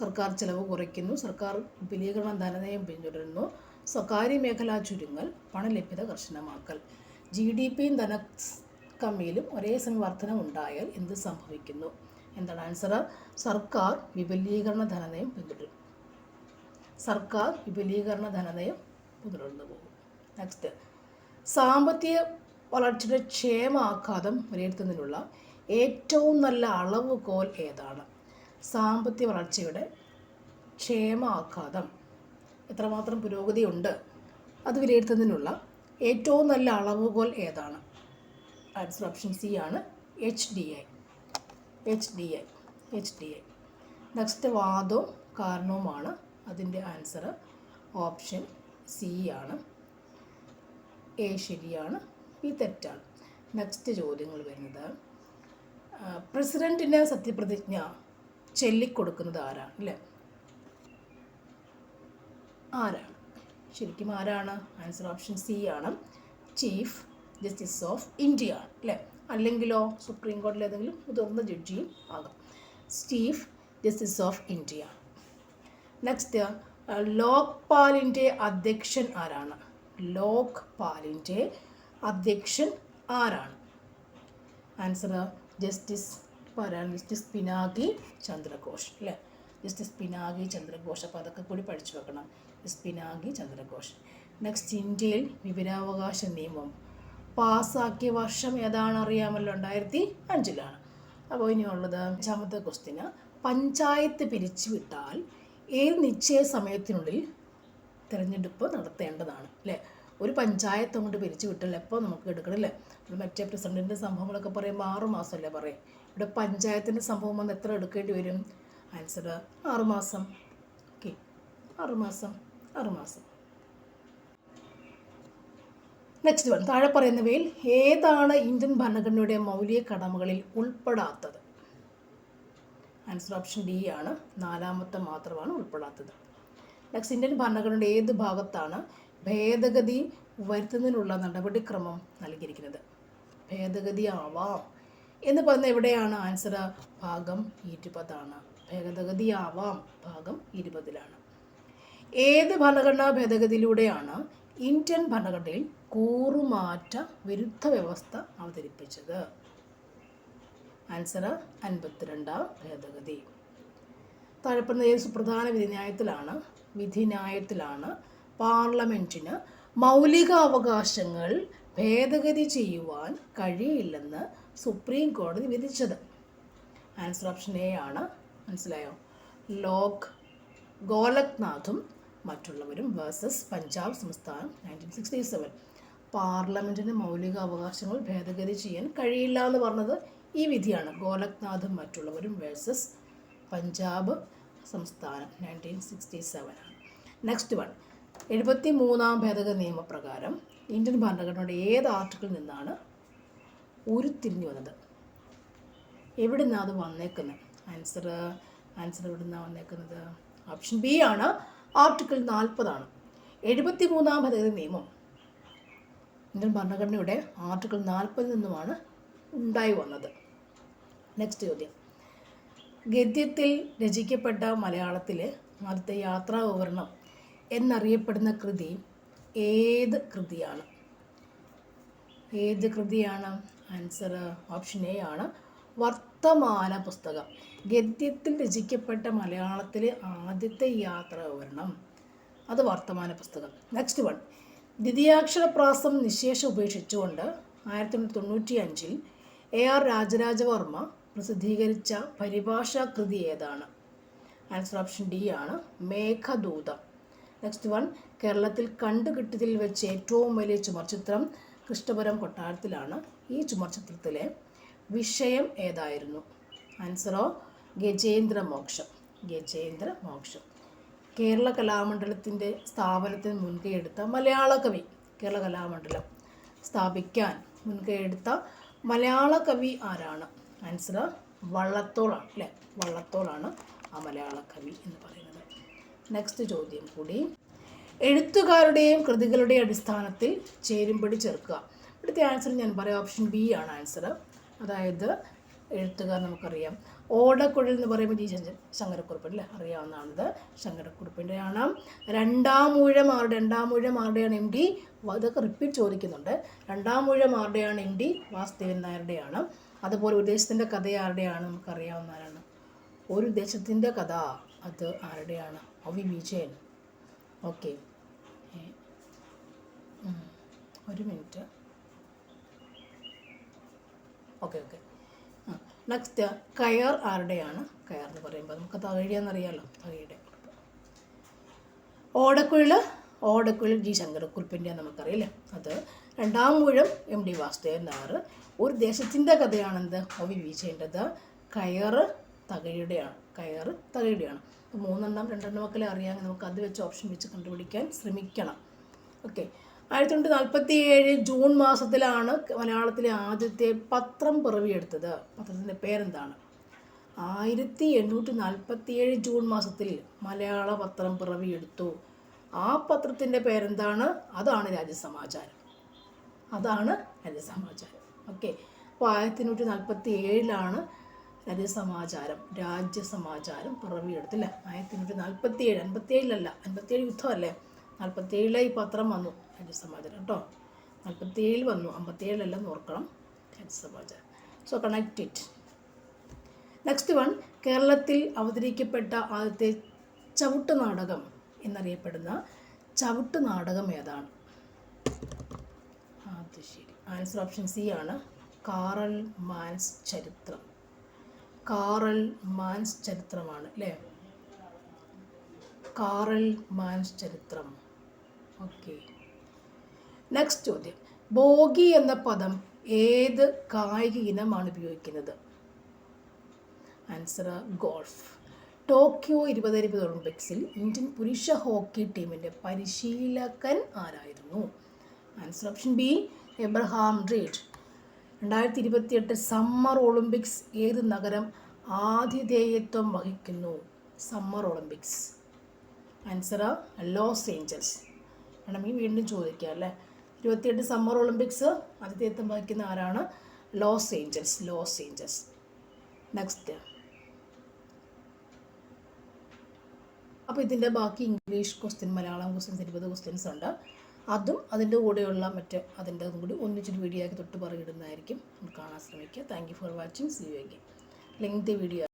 A: സർക്കാർ ചെലവ് കുറയ്ക്കുന്നു, സർക്കാർ വിപുലീകരണ ധനനയം പിന്തുടരുന്നു, സ്വകാര്യ മേഖലാ ചുരുങ്ങൽ, പണലഭ്യത കർശനമാക്കൽ. GDPയും ധനക്കമ്മിയിലും ഒരേ സമയം വർധനവ് ഉണ്ടായാൽ എന്ത് സംഭവിക്കുന്നു? എന്താണ് ആൻസർ? സർക്കാർ വിപുലീകരണ ധനനയം പിന്തുടരും. തുടർന്നു പോകും. നെക്സ്റ്റ്, സാമ്പത്തിക വളർച്ചയുടെ ക്ഷേമാഘാതം വിലയിരുത്തുന്നതിനുള്ള ഏറ്റവും നല്ല അളവുകോൽ ഏതാണ്? സാമ്പത്തിക വളർച്ചയുടെ ക്ഷേമാഘാതം, എത്രമാത്രം പുരോഗതിയുണ്ട്, അത് വിലയിരുത്തുന്നതിനുള്ള ഏറ്റവും നല്ല അളവുകോൽ ഏതാണ്? ആൻസർ ഓപ്ഷൻ C ആണ്, HDI. നെക്സ്റ്റ്, വാദവും കാരണവുമാണ്. അതിൻ്റെ ആൻസർ ഓപ്ഷൻ C ആണ്. A ശരിയാണ്, B തെറ്റാണ്. നെക്സ്റ്റ് ചോദ്യങ്ങൾ വരുന്നത്, പ്രസിഡന്റിന് സത്യപ്രതിജ്ഞ ചൊല്ലിക്കൊടുക്കുന്നത് ആരാണ്? അല്ലേ? ശരിക്കും ആരാണ്? ആൻസർ ഓപ്ഷൻ C ആണ്, ചീഫ് ജസ്റ്റിസ് ഓഫ് ഇന്ത്യ, അല്ലേ? അല്ലെങ്കിലോ സുപ്രീം കോടതിയിൽ ഏതെങ്കിലും മുതിർന്ന ജഡ്ജിയും ആകാം. Chief justice of India. Next, ലോക്പാലിൻ്റെ അധ്യക്ഷൻ ആരാണ്? ആൻസർ ജസ്റ്റിസ് പിനാകി ചന്ദ്രഘോഷ്, അല്ലേ? ജസ്റ്റിസ് പിനാകി ചന്ദ്രഘോഷ്. അപ്പോൾ അതൊക്കെ കൂടി പഠിച്ചു വെക്കണം. പിനാകി ചന്ദ്രഘോഷ്. നെക്സ്റ്റ്, ഇന്ത്യയിൽ വിവരാവകാശ നിയമം പാസ്സാക്കിയ വർഷം ഏതാണ്? അറിയാമല്ലോ, 2005. അപ്പോൾ ഇനിയുള്ളത് 5ാമത്തെ ക്വസ്റ്റ്യന്, പഞ്ചായത്ത് പിരിച്ചുവിട്ടാൽ ഏത് നിശ്ചയ സമയത്തിനുള്ളിൽ തിരഞ്ഞെടുപ്പ് നടത്തേണ്ടതാണ്? അല്ലേ? ഒരു പഞ്ചായത്ത് കൊണ്ട് പിരിച്ചു വിട്ടാൽ എപ്പോൾ നമുക്ക് എടുക്കണം, അല്ലേ? മറ്റേ പ്രസിഡന്റിൻ്റെ സംഭവങ്ങളൊക്കെ പറയുമ്പോൾ 6 മാസമല്ലേ പറയും. ഇവിടെ പഞ്ചായത്തിൻ്റെ സംഭവം വന്ന് എത്ര എടുക്കേണ്ടി വരും? ആൻസർ 6 മാസം. ഓക്കെ, 6 മാസം. നെക്സ്റ്റ് വൺ, താഴെ പറയുന്നവയിൽ ഏതാണ് ഇന്ത്യൻ ഭരണഘടനയുടെ മൗലിക കടമകളിൽ ഉൾപ്പെടാത്തത്? ആൻസർ ഓപ്ഷൻ D ആണ്, 4ാമത്തെ മാത്രമാണ് ഉൾപ്പെടാത്തത്. നെക്സ്റ്റ്, ഇന്ത്യൻ ഭരണഘടനയുടെ ഏത് ഭാഗത്താണ് ഭേദഗതി വരുത്തുന്നതിനുള്ള നടപടിക്രമം നൽകിയിരിക്കുന്നത്? ഭേദഗതി ആവാം എന്ന് പറഞ്ഞാൽ എവിടെയാണ്? ആൻസർ ഭാഗം 20 ആണ്. ഭേദഗതി ആവാം ഭാഗം 20-ലാണ്. ഏത് ഭരണഘടനാ ഭേദഗതിയിലൂടെയാണ് ഇന്ത്യൻ ഭരണഘടനയിൽ കൂറുമാറ്റ വിരുദ്ധ വ്യവസ്ഥ അവതരിപ്പിച്ചത്? ആൻസർ 52-ാം ഭേദഗതി. താഴെപ്പറയുന്ന ഏത് സുപ്രധാന വിധിന്യായത്തിലാണ് പാർലമെൻറ്റിന് മൗലിക അവകാശങ്ങൾ ഭേദഗതി ചെയ്യുവാൻ കഴിയില്ലെന്ന് സുപ്രീം കോടതി വിധിച്ചത്? ആൻസർ ഓപ്ഷൻ A ആണ്. മനസ്സിലായോ? ഗോലക്നാഥും മറ്റുള്ളവരും വേഴ്സസ് പഞ്ചാബ് സംസ്ഥാനം 1967. പാർലമെൻറ്റിന് മൗലിക അവകാശങ്ങൾ ഭേദഗതി ചെയ്യാൻ കഴിയില്ല എന്ന് പറഞ്ഞത് ഈ വിധിയാണ്. ഗോലക്നാഥും മറ്റുള്ളവരും വേഴ്സസ് പഞ്ചാബ് സംസ്ഥാനം 1967 ആണ്. നെക്സ്റ്റ് വൺ, 73-ാം ഭേദഗതി നിയമപ്രകാരം ഇന്ത്യൻ ഭരണഘടനയുടെ ഏത് ആർട്ടിക്കിളിൽ നിന്നാണ് ഉരുത്തിരിഞ്ഞു വന്നത്? എവിടെ നിന്നാണ് അത് വന്നേക്കുന്നത്? ആൻസർ എവിടെ നിന്നാണ് വന്നേക്കുന്നത്? ഓപ്ഷൻ B ആണ്, ആർട്ടിക്കിൾ 40 ആണ്. 73-ാം ഭേദഗതി നിയമം ഇന്ത്യൻ ഭരണഘടനയുടെ ആർട്ടിക്കിൾ 40 നിന്നുമാണ് ഉണ്ടായി വന്നത്. നെക്സ്റ്റ് ചോദ്യം, ഗദ്യത്തിൽ രചിക്കപ്പെട്ട മലയാളത്തിലെ ആദ്യത്തെ യാത്രാ വിവരണം എന്നറിയപ്പെടുന്ന കൃതി ഏത് കൃതിയാണ്? ഏത് കൃതിയാണ്? ആൻസർ ഓപ്ഷൻ എ ആണ്, വർത്തമാന പുസ്തകം. ഗദ്യത്തിൽ രചിക്കപ്പെട്ട മലയാളത്തിലെ ആദ്യത്തെ യാത്രാ വിവരണം, അത് വർത്തമാന പുസ്തകം. നെക്സ്റ്റ് വൺ, ദ്വിതീയാക്ഷരപ്രാസം നിശേഷം ഉപേക്ഷിച്ചുകൊണ്ട് 1995 AR രാജരാജവർമ്മ പ്രസിദ്ധീകരിച്ച പരിഭാഷാ കൃതി ഏതാണ്? ആൻസർ ഓപ്ഷൻ ഡി ആണ്, മേഘദൂതം. നെക്സ്റ്റ് വൺ, കേരളത്തിൽ കണ്ടുകിട്ടിയതിൽ വെച്ച് ഏറ്റവും വലിയ ചുമർചിത്രം കൃഷ്ണപുരം കൊട്ടാരത്തിലാണ്. ഈ ചുമർചിത്രത്തിലെ വിഷയം ഏതായിരുന്നു? ആൻസറോ ഗജേന്ദ്രമോക്ഷം. ഗജേന്ദ്രമോക്ഷം. കേരള കലാമണ്ഡലത്തിൻ്റെ സ്ഥാപനത്തിന് മുൻകൈയെടുത്ത മലയാള കവി, കേരള കലാമണ്ഡലം സ്ഥാപിക്കാൻ മുൻകൈയെടുത്ത മലയാള കവി ആരാണ്? ആൻസർ വള്ളത്തോളാണ് അല്ലേ? വള്ളത്തോളാണ് ആ മലയാള കവി എന്ന് പറയുന്നത്. നെക്സ്റ്റ് ചോദ്യം കൂടി, എഴുത്തുകാരുടെയും കൃതികളുടെയും അടിസ്ഥാനത്തിൽ ചേരുംപടി ചേർക്കുക. ഇവിടുത്തെ ആൻസർ ഞാൻ പറയാം, ഓപ്ഷൻ ബി ആണ് ആൻസർ. അതായത് എഴുത്തുകാർ നമുക്കറിയാം, ഓടക്കുഴൽ എന്ന് പറയുമ്പോൾ ജി ശങ്കരക്കുറുപ്പ് അല്ലേ, അറിയാവുന്നതാണിത്. ശങ്കരക്കുറുപ്പിൻ്റെയാണ്. രണ്ടാമൂഴം ആരുടെയാണ്? M D. ഇതൊക്കെ റിപ്പീറ്റ് ചോദിക്കുന്നുണ്ട്. രണ്ടാമൂഴം ആരുടെയാണ്? എം ഡി വാസുദേവൻ നായരുടെയാണ്. അതുപോലെ ഒരു ദേശത്തിൻ്റെ കഥ ആരുടെയാണ്? നമുക്കറിയാവുന്നതാണ്. ഒരു ദേശത്തിൻ്റെ കഥ, അത് ആരുടെയാണ്? ഒ.വി. വിജയൻ. ഓക്കെ, ഒരു മിനിറ്റ്. ഓക്കെ. നെക്സ്റ്റ്, കയർ ആരുടെയാണ്? കയർ എന്ന് പറയുമ്പോൾ നമുക്ക് തകഴിയെന്നറിയാമല്ലോ, തകഴിയുടെ. ഓടക്കുഴൽ ജി ശങ്കരക്കുറുപ്പിൻ്റെ നമുക്കറിയാം അല്ലേ, അത്. Randamoozham M D Vasudevan Nair. ഒരു ദേശത്തിൻ്റെ കഥയാണെന്ത്? ഒ.വി. വിജയൻ്റെത്. കയർ തകഴിയുടെയാണ്. രണ്ടെണ്ണം ഒക്കെ അറിയാമെങ്കിൽ നമുക്ക് അത് വെച്ച് ഓപ്ഷൻ വെച്ച് കണ്ടുപിടിക്കാൻ ശ്രമിക്കണം. ഓക്കെ. 1947 ജൂൺ മാസത്തിലാണ് മലയാളത്തിലെ ആദ്യത്തെ പത്രം പിറവിയെടുത്തത്. പത്രത്തിൻ്റെ പേരെന്താണ്? 1847 ജൂൺ മാസത്തിൽ മലയാള പത്രം പിറവിയെടുത്തു. ആ പത്രത്തിൻ്റെ പേരെന്താണ്? അതാണ് രാജ്യസമാചാരം. ഓക്കെ. അപ്പോൾ 1847 രാജ്യസമാചാരം പിറവിയെടുത്തില്ലേ? 1847, 57 യുദ്ധമല്ലേ, 47 ഈ പത്രം വന്നു, രാജ്യസമാചാരം കേട്ടോ. 47 വന്നു, 57 ഓർക്കണം, Rajyasamacharam. So connect it. Next one, കേരളത്തിൽ അവതരിക്കപ്പെട്ട ആദ്യത്തെ ചവിട്ട് നാടകം എന്നറിയപ്പെടുന്ന ചവിട്ട് നാടകം ഏതാണ്? അത് ശരി, ആൻസർ ഓപ്ഷൻ സി ആണ്, കാറൽ മാൻസ് ചരിത്രമാണ് അല്ലേ? കാറൽ മാൻസ് ചരിത്രം. ഓക്കെ. നെക്സ്റ്റ് ചോദ്യം, ബോഗി എന്ന പദം ഏത് കായിക ഇനമാണ് ഉപയോഗിക്കുന്നത്? Answer golf. ടോക്കിയോ 2020 ഒളിമ്പിക്സിൽ ഇന്ത്യൻ പുരുഷ ഹോക്കി ടീമിൻ്റെ പരിശീലകൻ ആരായിരുന്നു? Answer option B, Abraham Reid. 2028 summer Olympics ഏത് നഗരം ആതിഥേയത്വം വഹിക്കുന്നു? Summer Olympics. Answer Los Angeles. വേണമെങ്കിൽ വീണ്ടും ചോദിക്കാം അല്ലേ. 28 സമ്മർ ഒളിമ്പിക്സ് ആതിഥേയത്വം വഹിക്കുന്ന ആരാണ്? Los Angeles. നെക്സ്റ്റ്, അപ്പോൾ ഇതിൻ്റെ ബാക്കി English question, Malayalam questions 20 questions ഉണ്ട്. അതും അതിൻ്റെ കൂടെയുള്ള അതിൻ്റെ കൂടി ഒന്നിച്ചൊരു വീഡിയോ ആക്കി തൊട്ട് പറയിടുന്നതായിരിക്കും. കാണാൻ ശ്രമിക്കുക. Thank you for watching. See you again. Lengthy video.